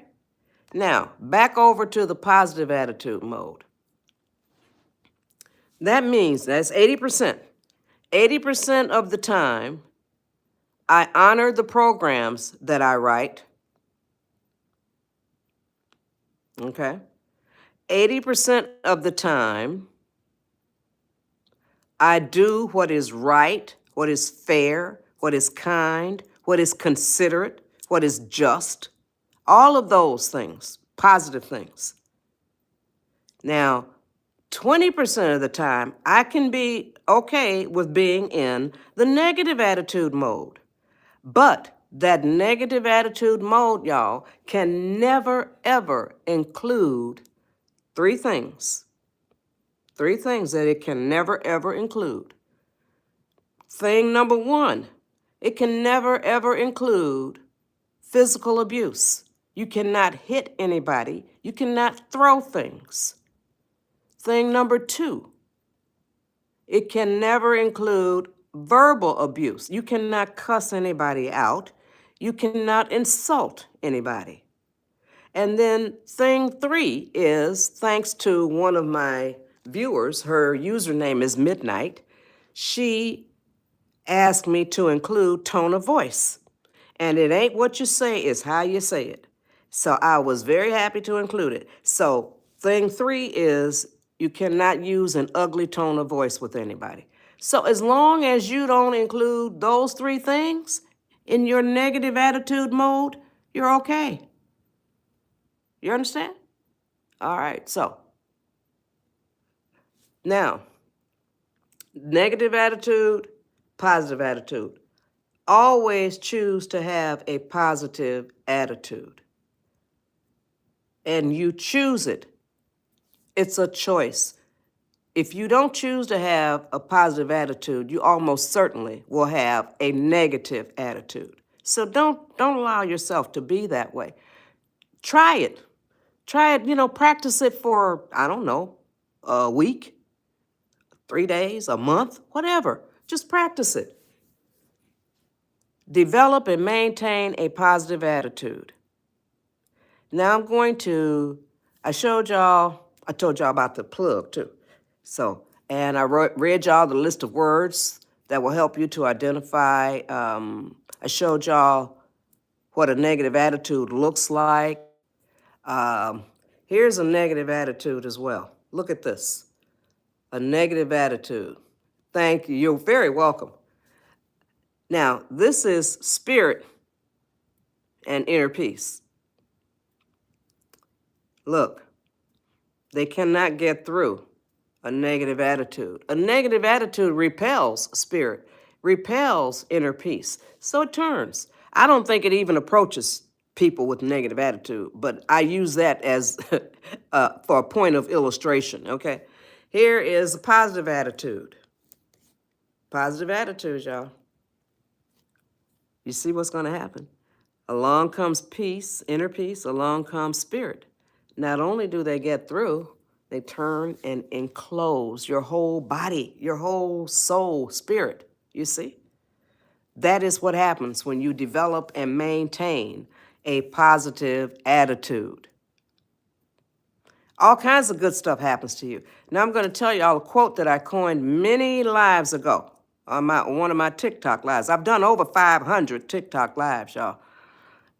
Now, back over to the positive attitude mode. That means that's 80%. 80% of the time, I honor the programs that I write. Okay? 80% of the time, I do what is right, what is fair, what is kind, what is considerate, what is just. All of those things, positive things. Now, 20% of the time, I can be okay with being in the negative attitude mode. But that negative attitude mode, y'all, can never, ever include three things. Three things that it can never, ever include. Thing number one, it can never, ever include physical abuse. You cannot hit anybody. You cannot throw things. Thing number two, it can never include verbal abuse. You cannot cuss anybody out. You cannot insult anybody. And then thing three is, thanks to one of my viewers, her username is Midnight, she asked me to include tone of voice. And it ain't what you say, it's how you say it. So I was very happy to include it. So thing three is you cannot use an ugly tone of voice with anybody. So as long as you don't include those three things in your negative attitude mode, you're okay. You understand? All right, so now, negative attitude, positive attitude. always choose to have a positive attitude. And you choose it. It's a choice. If you don't choose to have a positive attitude, you almost certainly will have a negative attitude. So don't allow yourself to be that way. Try it. Try it, practice it for, I don't know, a week, 3 days, a month, whatever. Just practice it. Develop and maintain a positive attitude. Now I told y'all about the plug too. And I read y'all the list of words that will help you to identify. I showed y'all what a negative attitude looks like. Here's a negative attitude as well. Look at this. A negative attitude. Thank you. You're very welcome. Now, this is spirit and inner peace. Look, they cannot get through a negative attitude. A negative attitude repels spirit, repels inner peace. So it turns. I don't think it even approaches people with negative attitude, but I use that as for a point of illustration, okay? Here is a positive attitude. Positive attitude, y'all. You see what's going to happen? Along comes peace, inner peace, along comes spirit. Not only do they get through, they turn and enclose your whole body, your whole soul, spirit, you see? That is what happens when you develop and maintain a positive attitude. All kinds of good stuff happens to you. Now I'm going to tell y'all a quote that I coined many lives ago on one of my TikTok lives. I've done over 500 TikTok lives, y'all.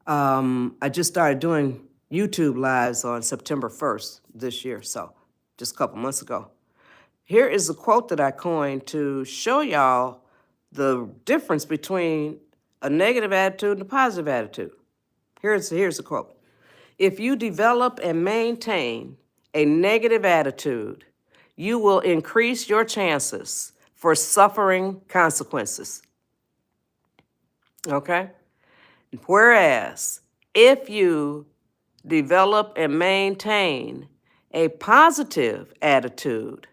I just started doing YouTube lives on September 1st this year, so just a couple months ago. Here is a quote that I coined to show y'all the difference between a negative attitude and a positive attitude. Here's the quote. If you develop and maintain a negative attitude, you will increase your chances for suffering consequences. Okay? Whereas, if you develop and maintain a positive attitude,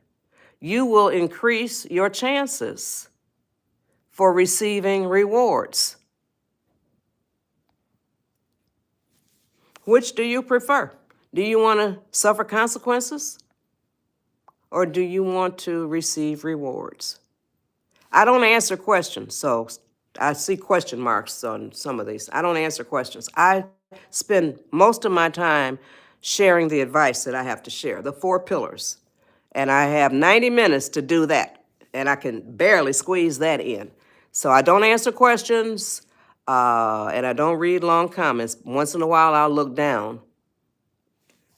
you will increase your chances for receiving rewards. Which do you prefer? Do you want to suffer consequences? Or do you want to receive rewards? I don't answer questions, so I see question marks on some of these. I don't answer questions. I spend most of my time sharing the advice that I have to share, the 4 pillars. And I have 90 minutes to do that, and I can barely squeeze that in. So I don't answer questions, and I don't read long comments. Once in a while, I'll look down.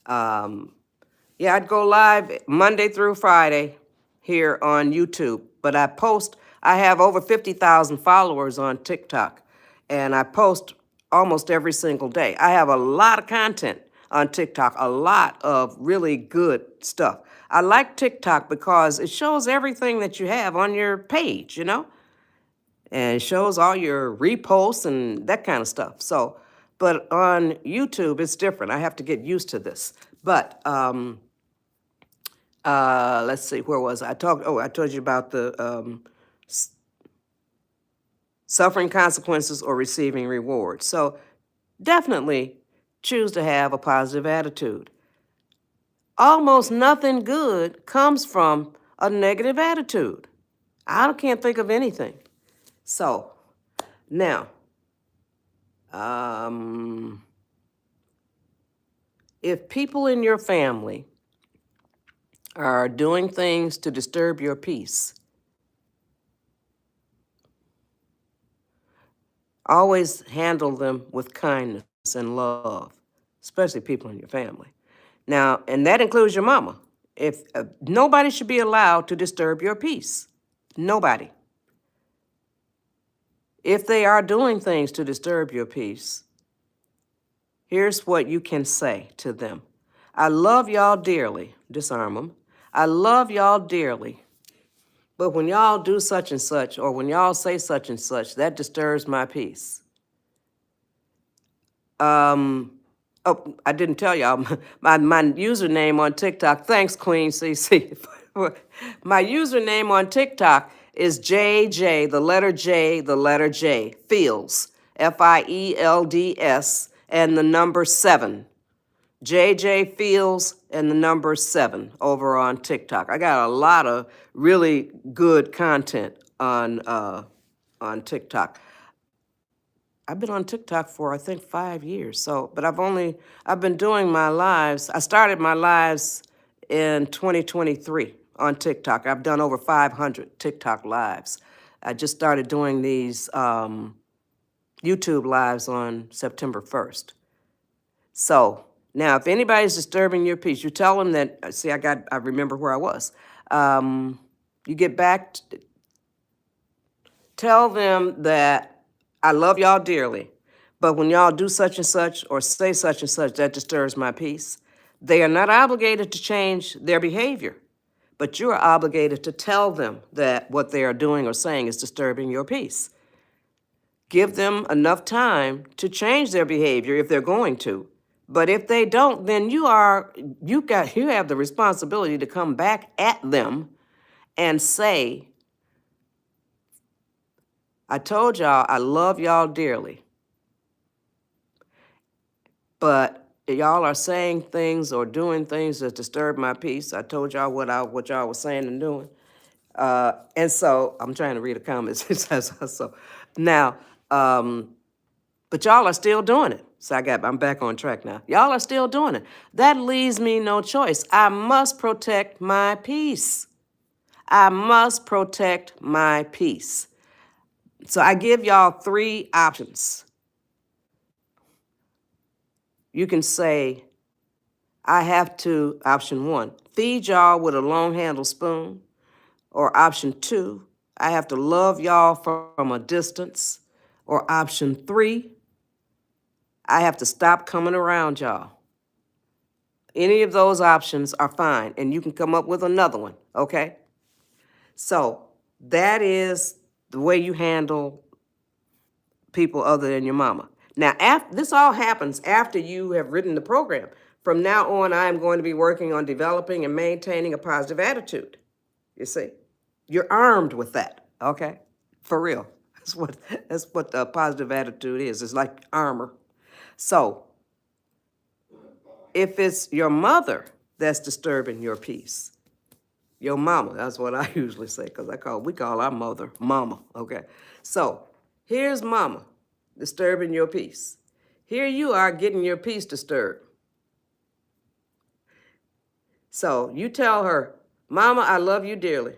Yeah, I'd go live Monday through Friday here on YouTube, but I have over 50,000 followers on TikTok, and I post almost every single day. I have a lot of content on TikTok, a lot of really good stuff. I like TikTok because it shows everything that you have on your page, and it shows all your reposts and that kind of stuff. So, but on YouTube, it's different. I have to get used to this. But let's see, where was I? I told you about the suffering consequences or receiving rewards. So definitely choose to have a positive attitude. Almost nothing good comes from a negative attitude. I can't think of anything. So now, if people in your family are doing things to disturb your peace, always handle them with kindness and love, especially people in your family. Now, and that includes your mama. If nobody should be allowed to disturb your peace. Nobody. If they are doing things to disturb your peace, here's what you can say to them. I love y'all dearly. Disarm them. I love y'all dearly, but when y'all do such and such, or when y'all say such and such, that disturbs my peace. Oh, I didn't tell y'all my username on TikTok. Thanks, Queen CC. My username on TikTok is JJ, the letter J, the letter J, Fields, Fields, and the number 7. JJ Fields and the number 7 over on TikTok. I got a lot of really good content on TikTok. I've been on TikTok for, I think, 5 years. So, but I've been doing my lives. I started my lives in 2023 on TikTok. I've done over 500 TikTok lives. I just started doing these YouTube lives on September 1st. So now, if anybody's disturbing your peace, you tell them that, see, I remember where I was. You get back, tell them that I love y'all dearly, but when y'all do such and such or say such and such, that disturbs my peace. They are not obligated to change their behavior, but you are obligated to tell them that what they are doing or saying is disturbing your peace. Give them enough time to change their behavior if they're going to. But if they don't, then you have the responsibility to come back at them and say, I told y'all I love y'all dearly, but y'all are saying things or doing things that disturb my peace. I told y'all what y'all was saying and doing. And so I'm trying to read the comments. So now, but y'all are still doing it. So I'm back on track now. Y'all are still doing it. That leaves me no choice. I must protect my peace. I must protect my peace. So I give y'all 3 options. You can say, I have to, option 1, feed y'all with a long-handled spoon. Or option 2, I have to love y'all from a distance. Or option 3, I have to stop coming around y'all. Any of those options are fine, and you can come up with another one, okay? So that is the way you handle people other than your mama. Now, this all happens after you have written the program. From now on, I am going to be working on developing and maintaining a positive attitude. You see, you're armed with that, okay? For real. That's what the positive attitude is. It's like armor. So if it's your mother that's disturbing your peace, your mama, that's what I usually say, because we call our mother mama, okay? So here's mama disturbing your peace. Here you are getting your peace disturbed. So you tell her, mama, I love you dearly,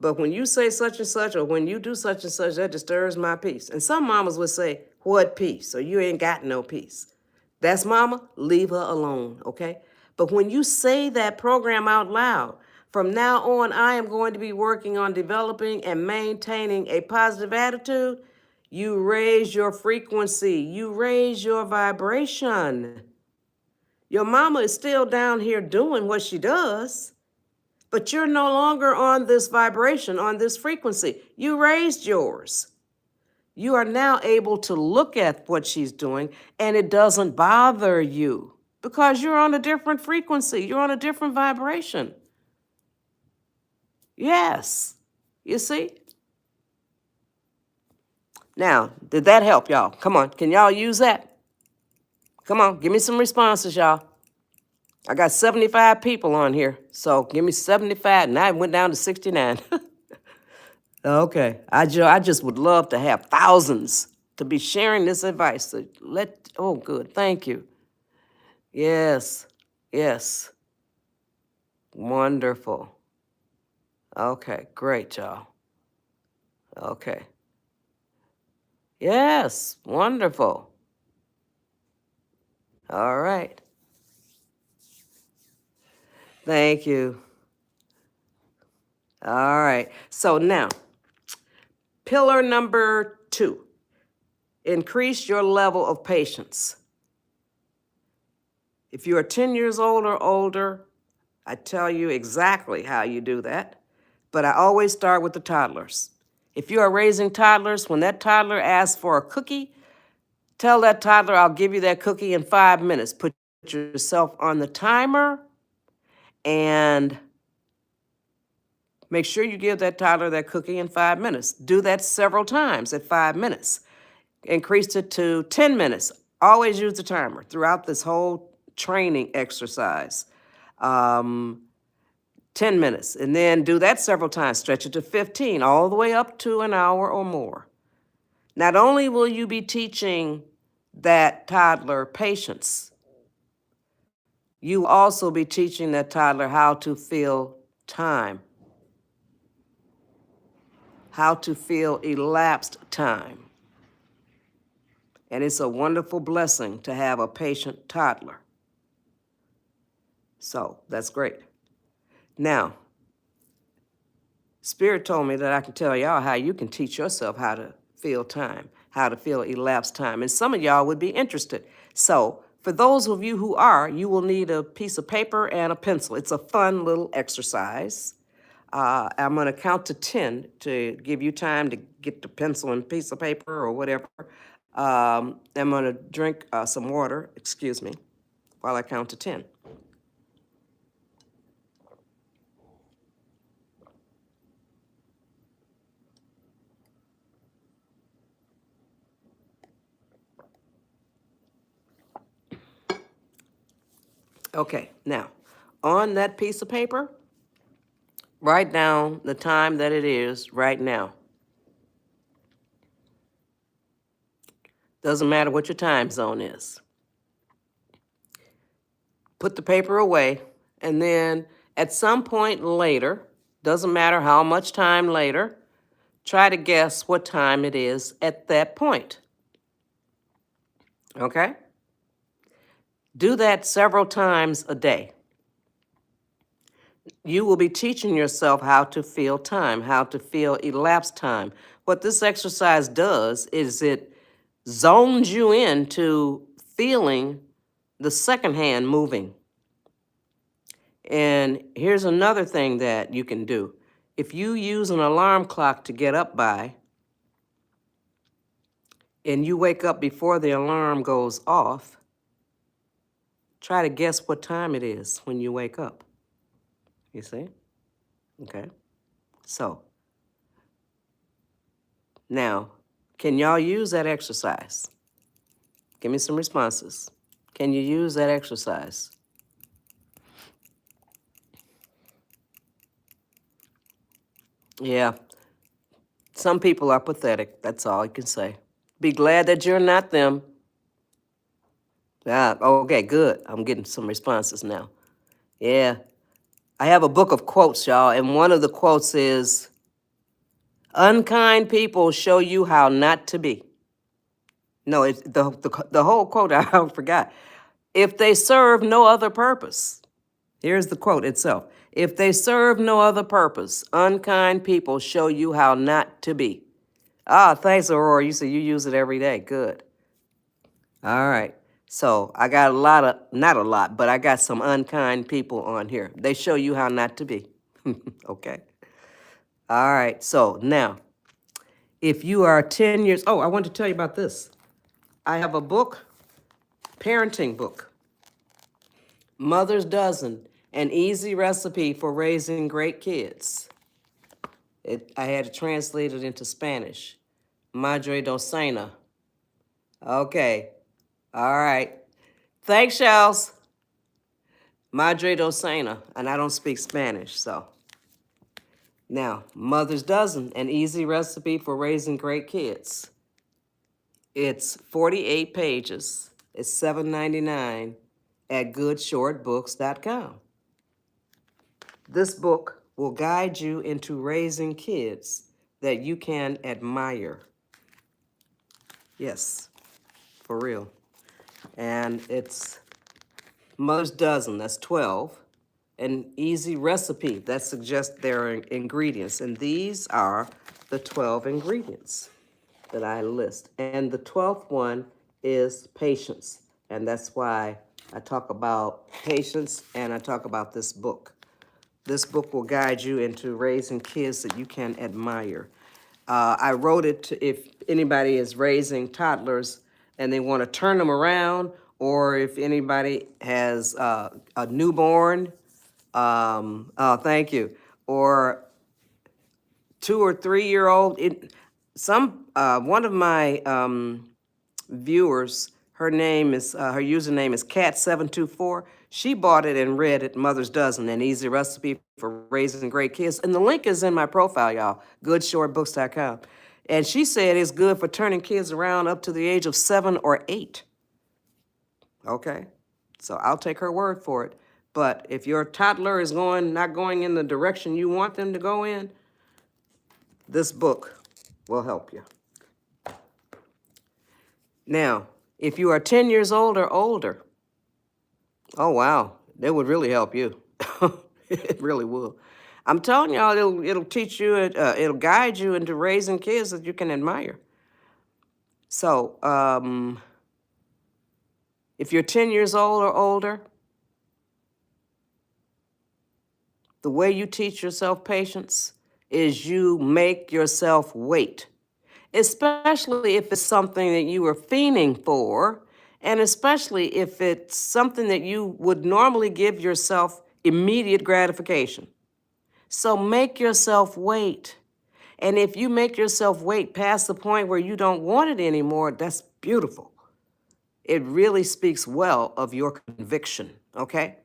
but when you say such and such or when you do such and such, that disturbs my peace. And some mamas would say, what peace? So you ain't got no peace. That's mama, leave her alone, okay? But when you say that program out loud, from now on, I am going to be working on developing and maintaining a positive attitude, you raise your frequency, you raise your vibration. Your mama is still down here doing what she does, but you're no longer on this vibration, on this frequency. You raised yours. You are now able to look at what she's doing, and it doesn't bother you because you're on a different frequency. You're on a different vibration. Yes. You see? Now, did that help, y'all? Come on. Can y'all use that? Come on. Give me some responses, y'all. I got 75 people on here, so give me 75. Now it went down to 69. Okay. I just would love to have thousands to be sharing this advice. So oh, good. Thank you. Yes. Yes. Wonderful. Okay. Great, y'all. Okay. Yes. Wonderful. All right. Thank you. All right. So now, pillar number 2, increase your level of patience. If you are 10 years old or older, I tell you exactly how you do that. but I always start with the toddlers. If you are raising toddlers, when that toddler asks for a cookie, tell that toddler, I'll give you that cookie in 5 minutes. Put yourself on the timer and make sure you give that toddler that cookie in 5 minutes. Do that several times at 5 minutes. Increase it to 10 minutes. Always use the timer throughout this whole training exercise. 10 minutes, and then do that several times. Stretch it to 15, all the way up to an hour or more. Not only will you be teaching that toddler patience, you will also be teaching that toddler how to feel time, how to feel elapsed time. And it's a wonderful blessing to have a patient toddler. So that's great. Now, Spirit told me that I can tell y'all how you can teach yourself how to feel time, how to feel elapsed time. And some of y'all would be interested. So for those of you who are, you will need a piece of paper and a pencil. It's a fun little exercise. I'm going to count to 10 to give you time to get the pencil and piece of paper or whatever. I'm going to drink some water, excuse me, while I count to 10. Okay, now, on that piece of paper, write down the time that it is right now. Doesn't matter what your time zone is. Put the paper away, and then at some point later, doesn't matter how much time later, try to guess what time it is at that point. Okay? Do that several times a day. You will be teaching yourself how to feel time, how to feel elapsed time. What this exercise does is it zones you into feeling the second hand moving. And here's another thing that you can do. If you use an alarm clock to get up by, and you wake up before the alarm goes off, try to guess what time it is when you wake up. You see? Okay. So, now, can y'all use that exercise? Give me some responses. Can you use that exercise? Yeah. Some people are pathetic. That's all I can say. Be glad that you're not them. Okay, good. I'm getting some responses now. Yeah. I have a book of quotes, y'all, and one of the quotes is, unkind people show you how not to be. No, it's the whole quote, I forgot. If they serve no other purpose. Here's the quote itself. If they serve no other purpose, unkind people show you how not to be. Thanks, Aurora. You said you use it every day. Good. All right. So I got not a lot, but I got some unkind people on here. They show you how not to be. Okay. All right. So now, if you are 10 years, I want to tell you about this. I have a book, parenting book, Mother's Dozen, an easy recipe for raising great kids. I had to translate it into Spanish. Madre Docena. Okay. All right. Thanks, Charles. Madre Docena. And I don't speak Spanish, so. Now, Mother's Dozen, an easy recipe for raising great kids. It's 48 pages. It's $7.99 at goodshortbooks.com. This book will guide you into raising kids that you can admire. Yes, for real. And it's Mother's Dozen, that's 12. An easy recipe that suggests their ingredients. And these are the 12 ingredients that I list. And the 12th one is patience. And that's why I talk about patience and I talk about this book. This book will guide you into raising kids that you can admire. I wrote it to, if anybody is raising toddlers and they want to turn them around, or if anybody has a newborn, thank you, or 2 or 3 year old. One of my viewers, her username is Cat724. She bought it and read it, Mother's Dozen, an easy recipe for raising great kids. And the link is in my profile, y'all, goodshortbooks.com. And she said it's good for turning kids around up to the age of 7 or 8. Okay, so I'll take her word for it. But if your toddler is not going in the direction you want them to go in, this book will help you. Now, if you are 10 years old or older, oh wow, that would really help you. It really will. I'm telling y'all, it'll teach you, it'll guide you into raising kids that you can admire. So, if you're 10 years old or older, the way you teach yourself patience is you make yourself wait, especially if it's something that you were fiending for, and especially if it's something that you would normally give yourself immediate gratification. So make yourself wait. And if you make yourself wait past the point where you don't want it anymore, that's beautiful. It really speaks well of your conviction, okay?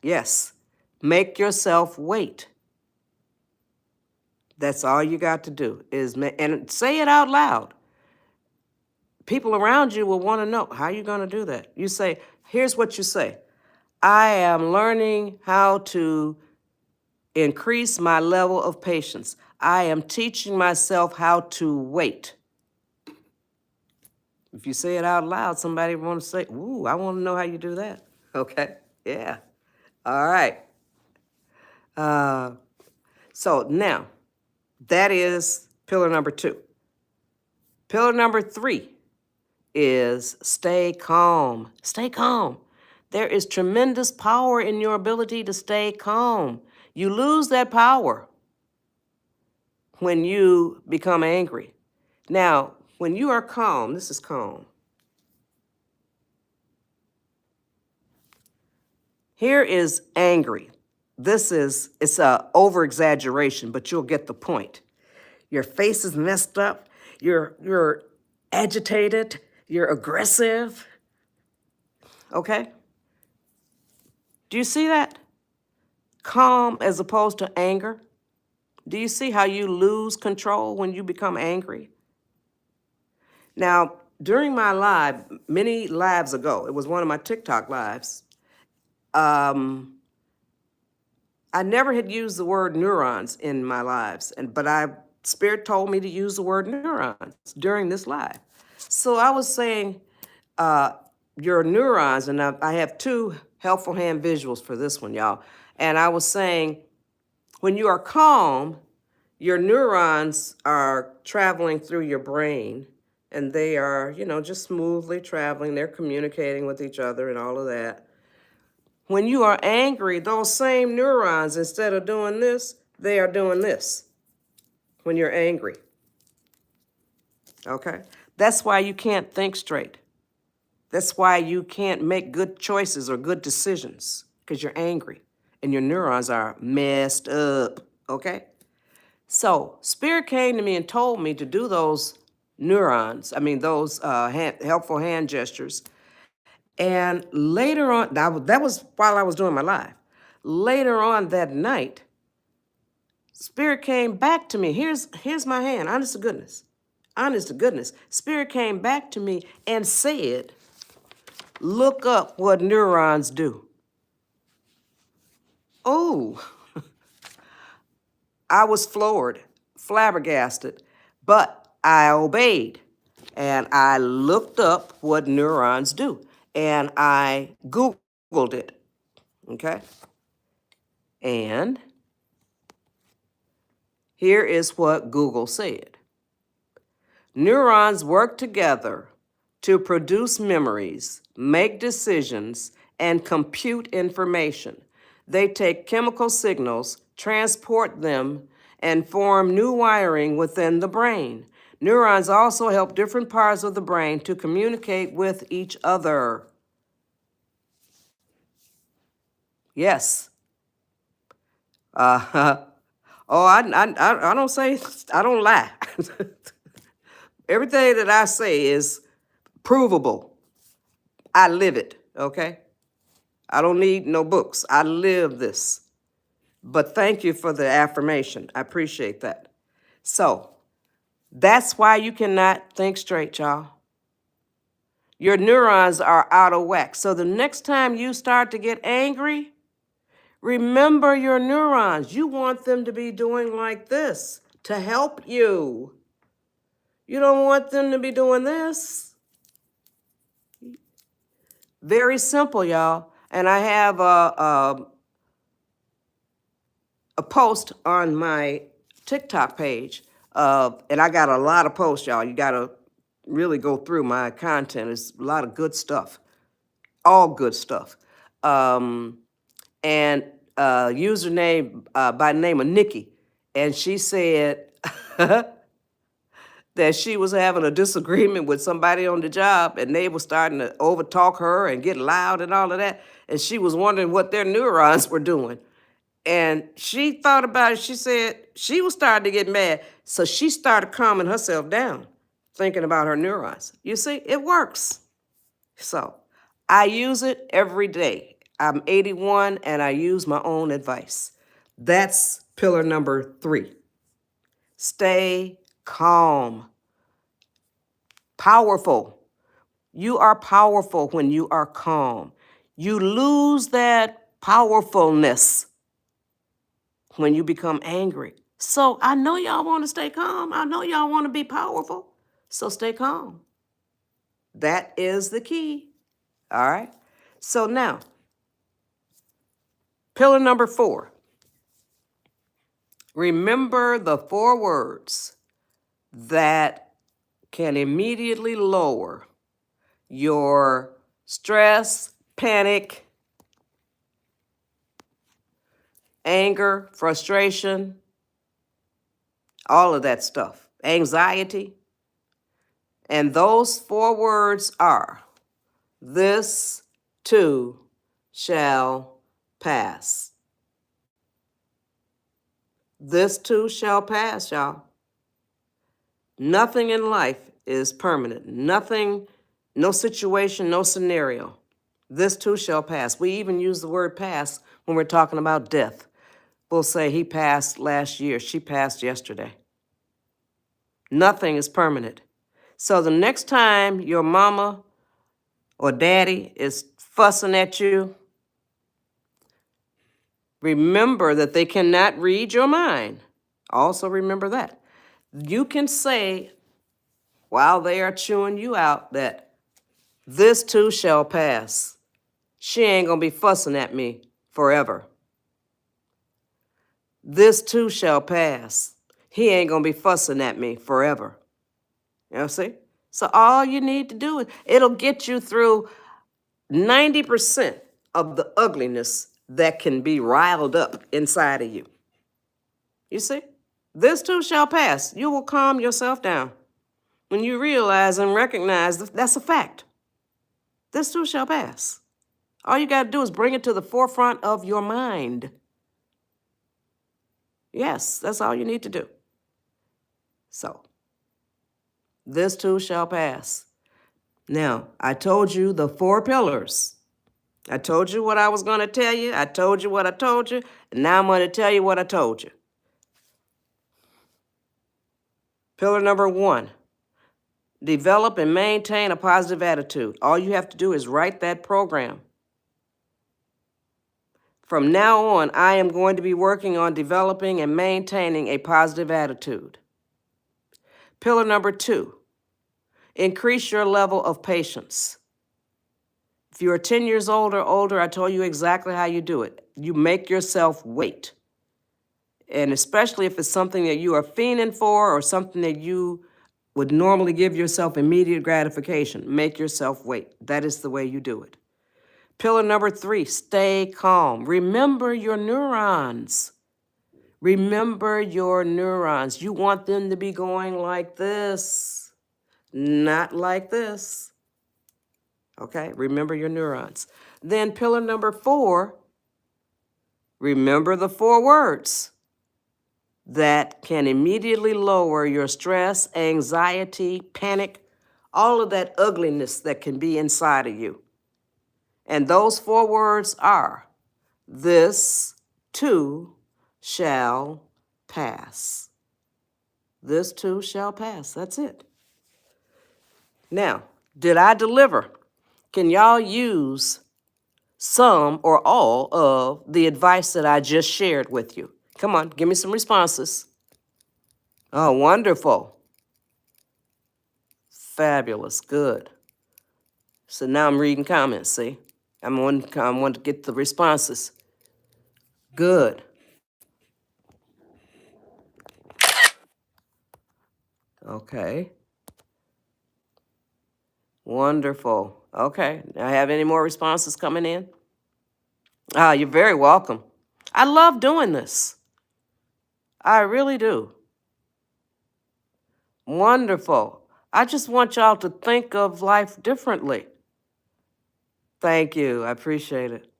Yes, make yourself wait. That's all you got to do and say it out loud. People around you will want to know, how are you going to do that? You say, here's what you say. I am learning how to increase my level of patience. I am teaching myself how to wait. If you say it out loud, somebody will want to say, ooh, I want to know how you do that. Okay, yeah. All right. So now, that is pillar number 2. Pillar number 3 is stay calm. Stay calm. There is tremendous power in your ability to stay calm. You lose that power when you become angry. Now, when you are calm, this is calm. Here is angry. It's a over-exaggeration, but you'll get the point. Your face is messed up. You're agitated. You're aggressive. Okay? Do you see that? Calm as opposed to anger. Do you see how you lose control when you become angry? Now, during my live, many lives ago, it was one of my TikTok lives, I never had used the word neurons in my lives, but Spirit told me to use the word neurons during this live. So I was saying, your neurons, and I have 2 helpful hand visuals for this one, y'all. And I was saying, when you are calm, your neurons are traveling through your brain, and they are, just smoothly traveling. They're communicating with each other and all of that. When you are angry, those same neurons, instead of doing this, they are doing this when you're angry. Okay? That's why you can't think straight. That's why you can't make good choices or good decisions, because you're angry and your neurons are messed up. Okay? So Spirit came to me and told me to do those those helpful hand gestures. And later on, that was while I was doing my live. Later on that night, Spirit came back to me. Here's my hand, honest to goodness. Honest to goodness. Spirit came back to me and said, look up what neurons do. Oh, I was floored, flabbergasted, but I obeyed. And I looked up what neurons do. And I Googled it, okay? And here is what Google said. Neurons work together to produce memories, make decisions, and compute information. They take chemical signals, transport them, and form new wiring within the brain. Neurons also help different parts of the brain to communicate with each other. Yes. Oh, I don't say, I don't lie. Everything that I say is provable. I live it, okay? I don't need no books. I live this. But thank you for the affirmation. I appreciate that. So, that's why you cannot think straight, y'all. Your neurons are out of whack. So the next time you start to get angry, remember your neurons. You want them to be doing like this to help you. You don't want them to be doing this. Very simple, y'all. And I have a post on my TikTok page, and I got a lot of posts, y'all. You got to really go through my content. It's a lot of good stuff, all good stuff. And username by the name of Nikki, and she said that she was having a disagreement with somebody on the job, and they were starting to overtalk her and get loud and all of that, and she was wondering what their neurons were doing. And she thought about it. She said she was starting to get mad, so she started calming herself down, thinking about her neurons. You see, it works. So I use it every day. I'm 81 and I use my own advice. That's pillar number 3. Stay calm. Powerful. You are powerful when you are calm. You lose that powerfulness when you become angry. So I know y'all want to stay calm. I know y'all want to be powerful. So stay calm. That is the key. All right. So now, pillar number 4. Remember the 4 words that can immediately lower your stress, panic, anger, frustration, all of that stuff, anxiety. And those 4 words are, this too shall pass. This too shall pass, y'all. Nothing in life is permanent. Nothing, no situation, no scenario. This too shall pass. We even use the word pass when we're talking about death. We'll say he passed last year, she passed yesterday. Nothing is permanent. So the next time your mama or daddy is fussing at you, remember that they cannot read your mind. Also remember that. You can say, while they are chewing you out, that this too shall pass. She ain't gonna be fussing at me forever. This too shall pass. He ain't gonna be fussing at me forever. You know, see? So all you need to do is, it'll get you through 90% of the ugliness that can be riled up inside of you. You see? This too shall pass. You will calm yourself down when you realize and recognize that's a fact. This too shall pass. All you got to do is bring it to the forefront of your mind. Yes, that's all you need to do. So, this too shall pass. Now, I told you the 4 pillars. I told you what I was going to tell you. I told you what I told you. And now I'm going to tell you what I told you. Pillar number 1, develop and maintain a positive attitude. All you have to do is write that program. From now on, I am going to be working on developing and maintaining a positive attitude. Pillar number 2, increase your level of patience. If you're 10 years old or older, I told you exactly how you do it. You make yourself wait. And especially if it's something that you are fiending for or something that you would normally give yourself immediate gratification, make yourself wait. That is the way you do it. Pillar number 3, stay calm. Remember your neurons. Remember your neurons. You want them to be going like this, not like this. Okay, remember your neurons. Then pillar number 4, remember the 4 words that can immediately lower your stress, anxiety, panic, all of that ugliness that can be inside of you. And those 4 words are, this too shall pass. This too shall pass. That's it. Now, did I deliver? Can y'all use some or all of the advice that I just shared with you? Come on, give me some responses. Oh, wonderful. Fabulous. Good. So now I'm reading comments, see? I want to get the responses. Good. Okay. Wonderful. Okay. I have any more responses coming in? You're very welcome. I love doing this. I really do. Wonderful. I just want y'all to think of life differently. Thank you. I appreciate it.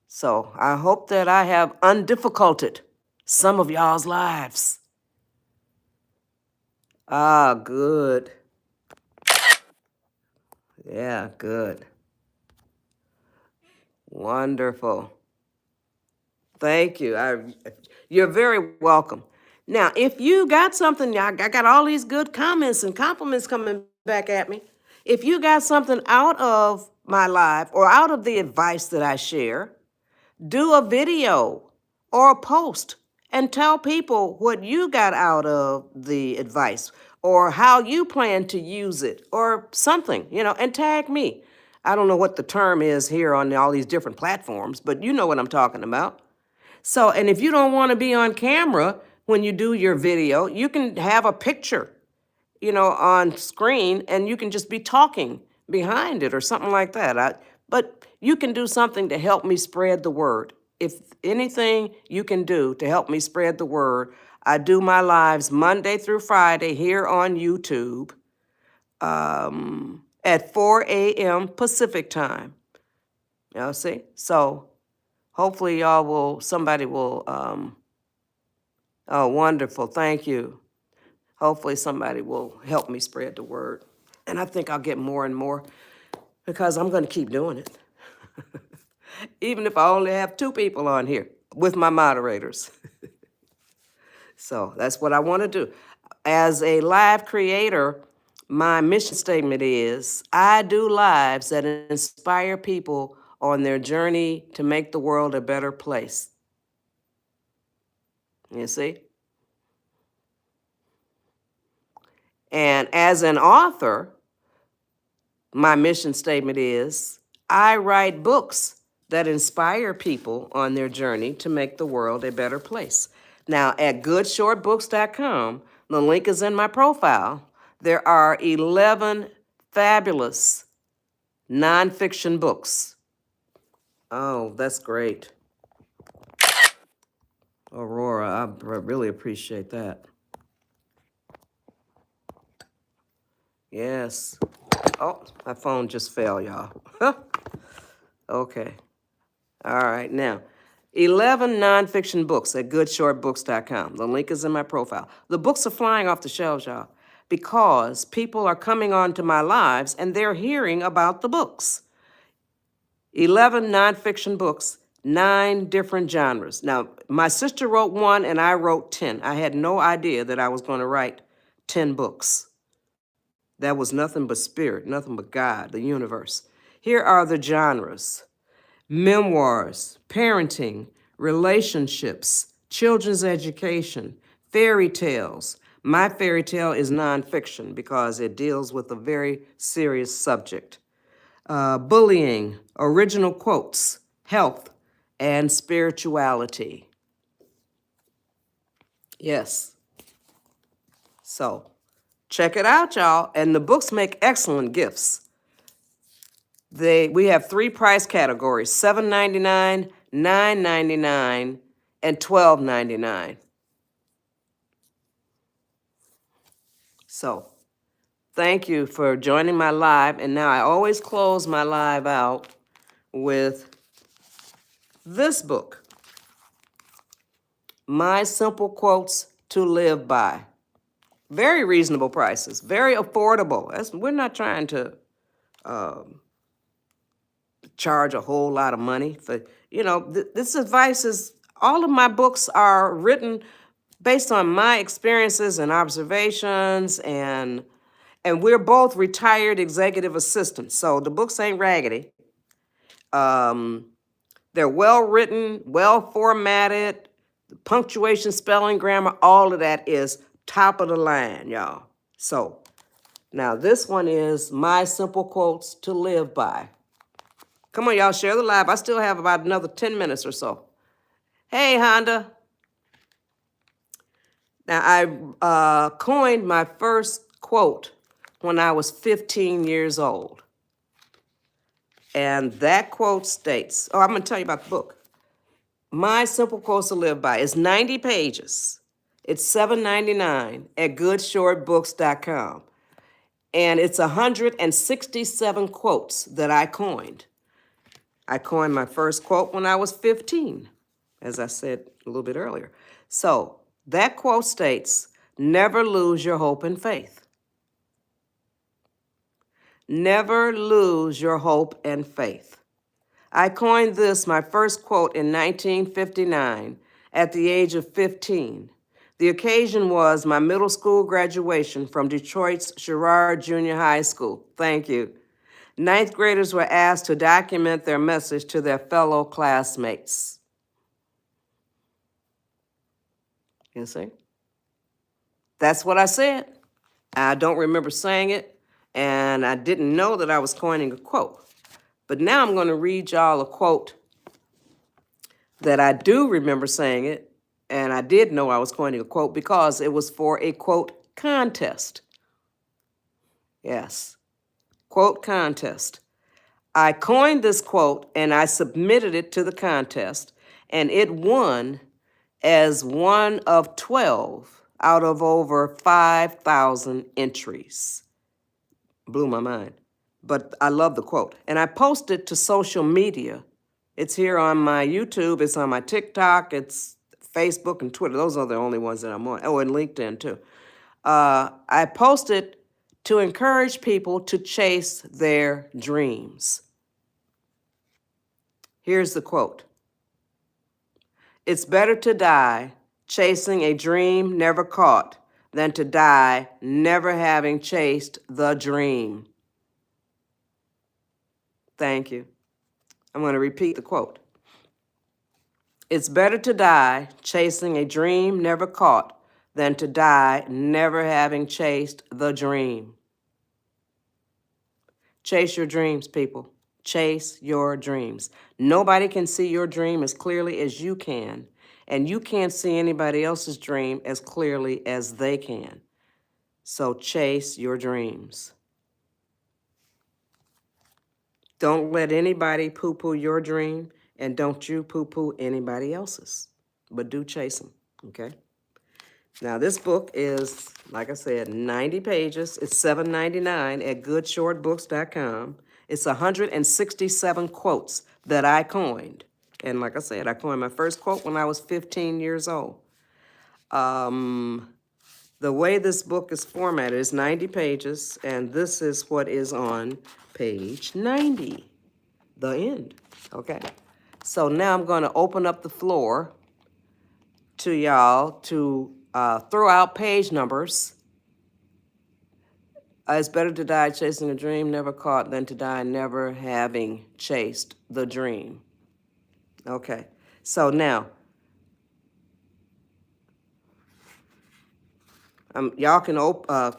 So I hope that I have undifficulted some of y'all's lives. Good. Yeah, good. Wonderful. Thank you. You're very welcome. Now, if you got something, I got all these good comments and compliments coming back at me. If you got something out of my live or out of the advice that I share, do a video or a post and tell people what you got out of the advice or how you plan to use it or something, and tag me. I don't know what the term is here on all these different platforms, but you know what I'm talking about. So, and if you don't want to be on camera when you do your video, you can have a picture, on screen, and you can just be talking behind it or something like that. But you can do something to help me spread the word. If anything you can do to help me spread the word, I do my lives Monday through Friday here on YouTube at 4 a.m. Pacific time. Y'all see? So hopefully somebody will, oh, wonderful, thank you. Hopefully somebody will help me spread the word. And I think I'll get more and more because I'm going to keep doing it. Even if I only have 2 people on here with my moderators. So that's what I want to do. As a live creator, my mission statement is, I do lives that inspire people on their journey to make the world a better place. You see? And as an author, my mission statement is, I write books that inspire people on their journey to make the world a better place. Now, at goodshortbooks.com, the link is in my profile, there are 11 fabulous nonfiction books. Oh, that's great. Aurora, I really appreciate that. Yes. Oh, my phone just fell, y'all. Okay. All right, now, 11 nonfiction books at goodshortbooks.com. The link is in my profile. The books are flying off the shelves, y'all, because people are coming onto my lives and they're hearing about the books. 11 nonfiction books, 9 different genres. Now, my sister wrote 1 and I wrote 10. I had no idea that I was going to write 10 books. That was nothing but spirit, nothing but God, the universe. Here are the genres: memoirs, parenting, relationships, children's education, fairy tales. My fairy tale is nonfiction because it deals with a very serious subject. Bullying, original quotes, health, and spirituality. Yes. So check it out, y'all. And the books make excellent gifts. We have 3 price categories: $7.99, $9.99, and $12.99. So thank you for joining my live. And now I always close my live out with this book, My Simple Quotes to Live By. Very reasonable prices, very affordable. We're not trying to charge a whole lot of money for, this advice is, all of my books are written based on my experiences and observations, and we're both retired executive assistants, so the books ain't raggedy. They're well written, well formatted, punctuation, spelling, grammar, all of that is top of the line, y'all. So now this one is My Simple Quotes to Live By. Come on, y'all, share the live. I still have about another 10 minutes or so. Hey, Honda. Now, I coined my first quote when I was 15 years old. And that quote states, I'm going to tell you about the book. My Simple Quotes to Live By. It's 90 pages. It's $7.99 at goodshortbooks.com. And it's 167 quotes that I coined. I coined my first quote when I was 15, as I said a little bit earlier. So that quote states, never lose your hope and faith. Never lose your hope and faith. I coined this, my first quote, in 1959 at the age of 15. The occasion was my middle school graduation from Detroit's Sherrard Junior High School. Thank you. Ninth graders were asked to document their message to their fellow classmates. You see? That's what I said. I don't remember saying it, and I didn't know that I was coining a quote. But now I'm going to read y'all a quote that I do remember saying it, and I did know I was coining a quote because it was for a quote contest. Yes, quote contest. I coined this quote and I submitted it to the contest, and it won as one of 12 out of over 5,000 entries. Blew my mind, but I love the quote. And I posted to social media. It's here on my YouTube, it's on my TikTok, it's Facebook and Twitter. Those are the only ones that I'm on. Oh, and LinkedIn too. I posted to encourage people to chase their dreams. Here's the quote. It's better to die chasing a dream never caught than to die never having chased the dream. Thank you. I'm going to repeat the quote. It's better to die chasing a dream never caught than to die never having chased the dream. Chase your dreams, people. Chase your dreams. Nobody can see your dream as clearly as you can, and you can't see anybody else's dream as clearly as they can. So chase your dreams. Don't let anybody poo-poo your dream, and don't you poo-poo anybody else's, but do chase them, okay? Now, this book is, like I said, 90 pages. It's $7.99 at goodshortbooks.com. It's 167 quotes that I coined. And like I said, I coined my first quote when I was 15 years old. The way this book is formatted is 90 pages, and this is what is on page 90, the end, okay? So now I'm going to open up the floor to y'all to throw out page numbers. It's better to die chasing a dream never caught than to die never having chased the dream. Okay, so now, y'all can open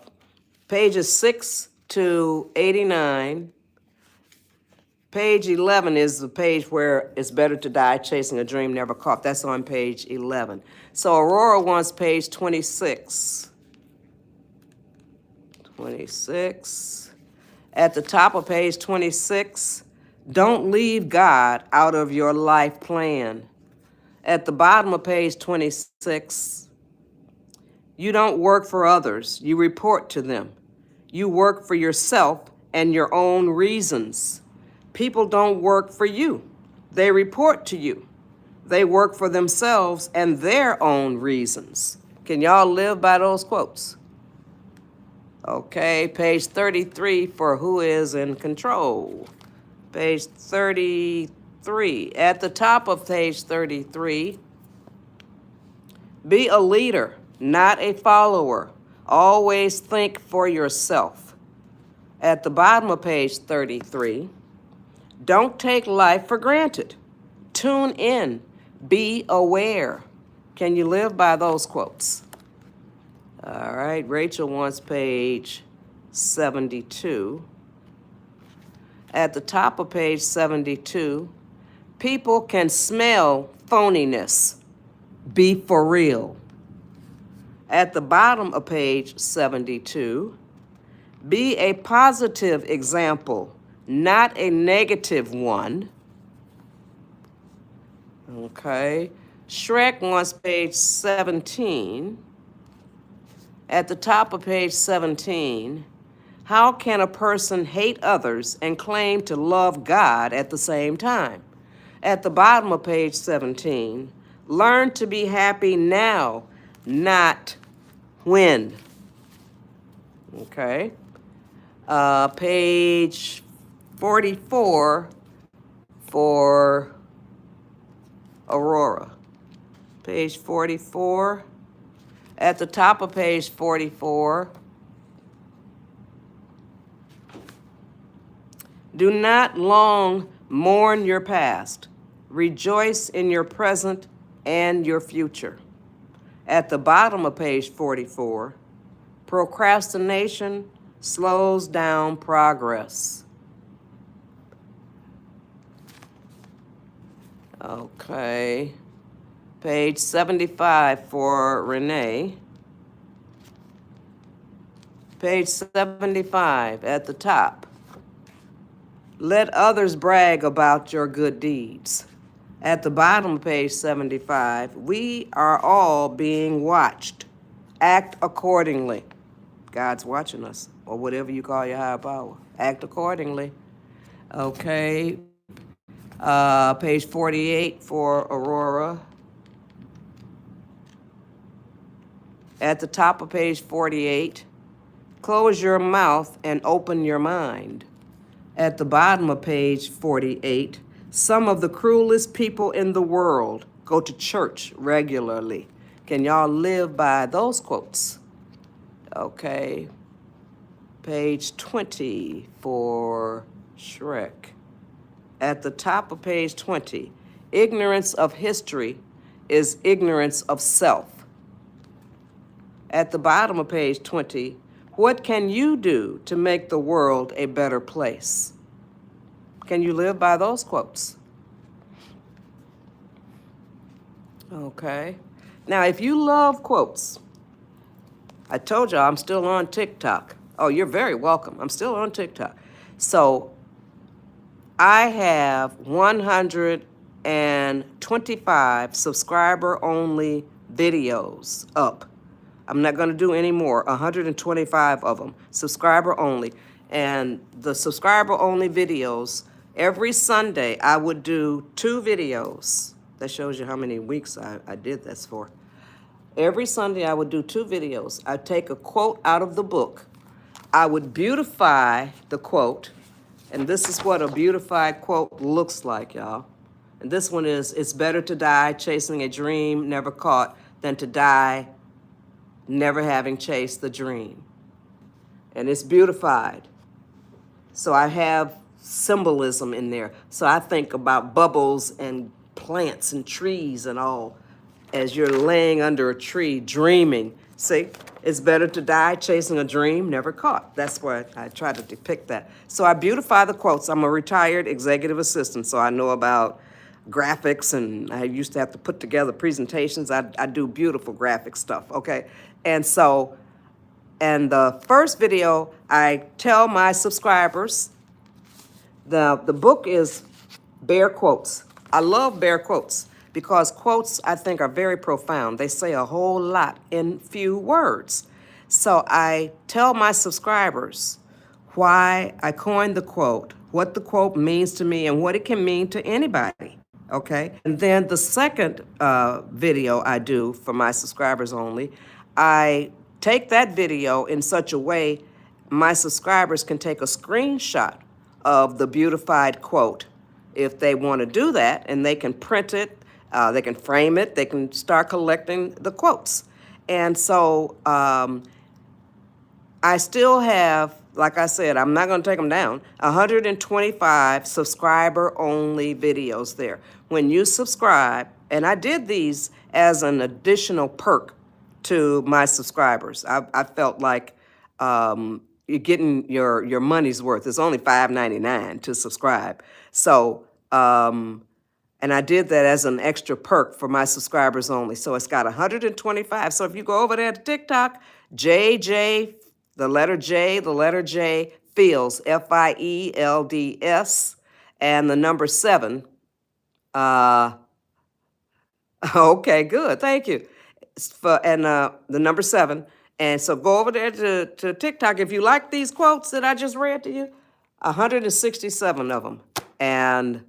pages 6 to 89. Page 11 is the page where it's better to die chasing a dream never caught. That's on page 11. So Aurora wants page 26. 26. At the top of page 26, don't leave God out of your life plan. At the bottom of page 26, you don't work for others, you report to them. You work for yourself and your own reasons. People don't work for you, they report to you. They work for themselves and their own reasons. Can y'all live by those quotes? Okay, page 33 for who is in control. Page 33. At the top of page 33, be a leader, not a follower. Always think for yourself. At the bottom of page 33, don't take life for granted. Tune in. Be aware. Can you live by those quotes? All right, Rachel wants page 72. At the top of page 72, people can smell phoniness. Be for real. At the bottom of page 72, be a positive example, not a negative one. Okay. Shrek wants page 17. At the top of page 17, how can a person hate others and claim to love God at the same time? At the bottom of page 17, learn to be happy now, not when. Okay. Page 44 for Aurora. Page 44. At the top of page 44, do not long mourn your past. Rejoice in your present and your future. At the bottom of page 44, procrastination slows down progress. Okay. Page 75 for Renee. Page 75 at the top. Let others brag about your good deeds. At the bottom of page 75, we are all being watched. Act accordingly. God's watching us, or whatever you call your higher power. Act accordingly. Okay. Page 48 for Aurora. At the top of page 48, close your mouth and open your mind. At the bottom of page 48, some of the cruelest people in the world go to church regularly. Can y'all live by those quotes? Okay. Page 20 for Shrek. At the top of page 20, ignorance of history is ignorance of self. At the bottom of page 20, what can you do to make the world a better place? Can you live by those quotes? Okay. Now, if you love quotes, I told y'all I'm still on TikTok. Oh, you're very welcome. I'm still on TikTok. So I have 125 subscriber-only videos up. I'm not going to do any more, 125 of them, subscriber only. And the subscriber only videos, every Sunday I would do 2 videos. That shows you how many weeks I did this for. Every Sunday I would do 2 videos. I'd take a quote out of the book. I would beautify the quote. And this is what a beautified quote looks like, y'all. And this one is, it's better to die chasing a dream never caught than to die never having chased the dream. And it's beautified. So I have symbolism in there. So I think about bubbles and plants and trees and all as you're laying under a tree dreaming. See, it's better to die chasing a dream never caught. That's why I try to depict that. So I beautify the quotes. I'm a retired executive assistant, so I know about graphics, and I used to have to put together presentations. I do beautiful graphic stuff, okay? And so And the first video, I tell my subscribers, the book is Bear Quotes. I love Bear Quotes because quotes, I think, are very profound. They say a whole lot in few words. So I tell my subscribers why I coined the quote, what the quote means to me, and what it can mean to anybody. Okay? And then the second video I do for my subscribers only, I take that video in such a way my subscribers can take a screenshot of the beautified quote if they want to do that, and they can print it, they can frame it, they can start collecting the quotes. And so I still have, like I said, I'm not going to take them down, 125 subscriber-only videos there. When you subscribe, and I did these as an additional perk to my subscribers. I felt like you're getting your money's worth. It's only $5.99 to subscribe. So, and I did that as an extra perk for my subscribers only. So it's got 125. So if you go over there to TikTok, JJ, the letter J, Fields, Fields, and the number 7. Okay, good. Thank you. And the number 7. And so go over there to TikTok. If you like these quotes that I just read to you, 167 of them. And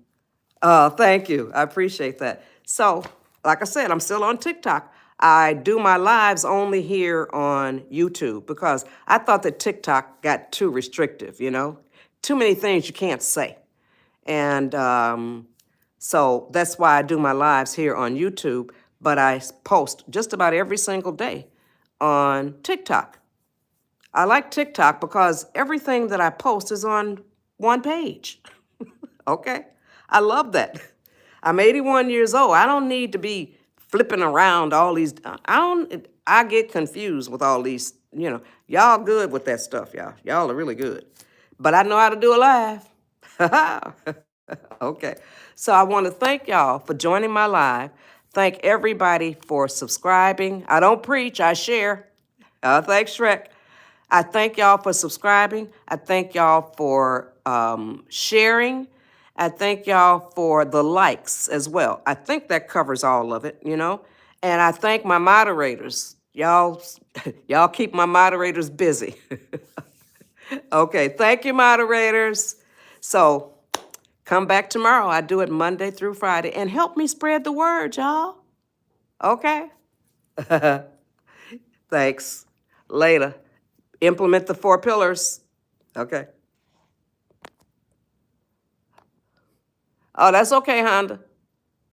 thank you. I appreciate that. So, like I said, I'm still on TikTok. I do my lives only here on YouTube because I thought that TikTok got too restrictive, you know? Too many things you can't say. And so that's why I do my lives here on YouTube, but I post just about every single day on TikTok. I like TikTok because everything that I post is on one page. Okay? I love that. I'm 81 years old. I don't need to be flipping around all these. I get confused with all these, you know. Y'all good with that stuff, y'all. Y'all are really good. But I know how to do it live. Okay. So I want to thank y'all for joining my live. Thank everybody for subscribing. I don't preach, I share. Thanks, Shrek. I thank y'all for subscribing. I thank y'all for sharing. I thank y'all for the likes as well. I think that covers all of it, you know. And I thank my moderators. Y'all keep my moderators busy. Okay, thank you, moderators. So come back tomorrow. I do it Monday through Friday. And help me spread the word, y'all. Okay? Thanks. Later. Implement the 4 pillars. Okay. Oh, that's okay, Honda.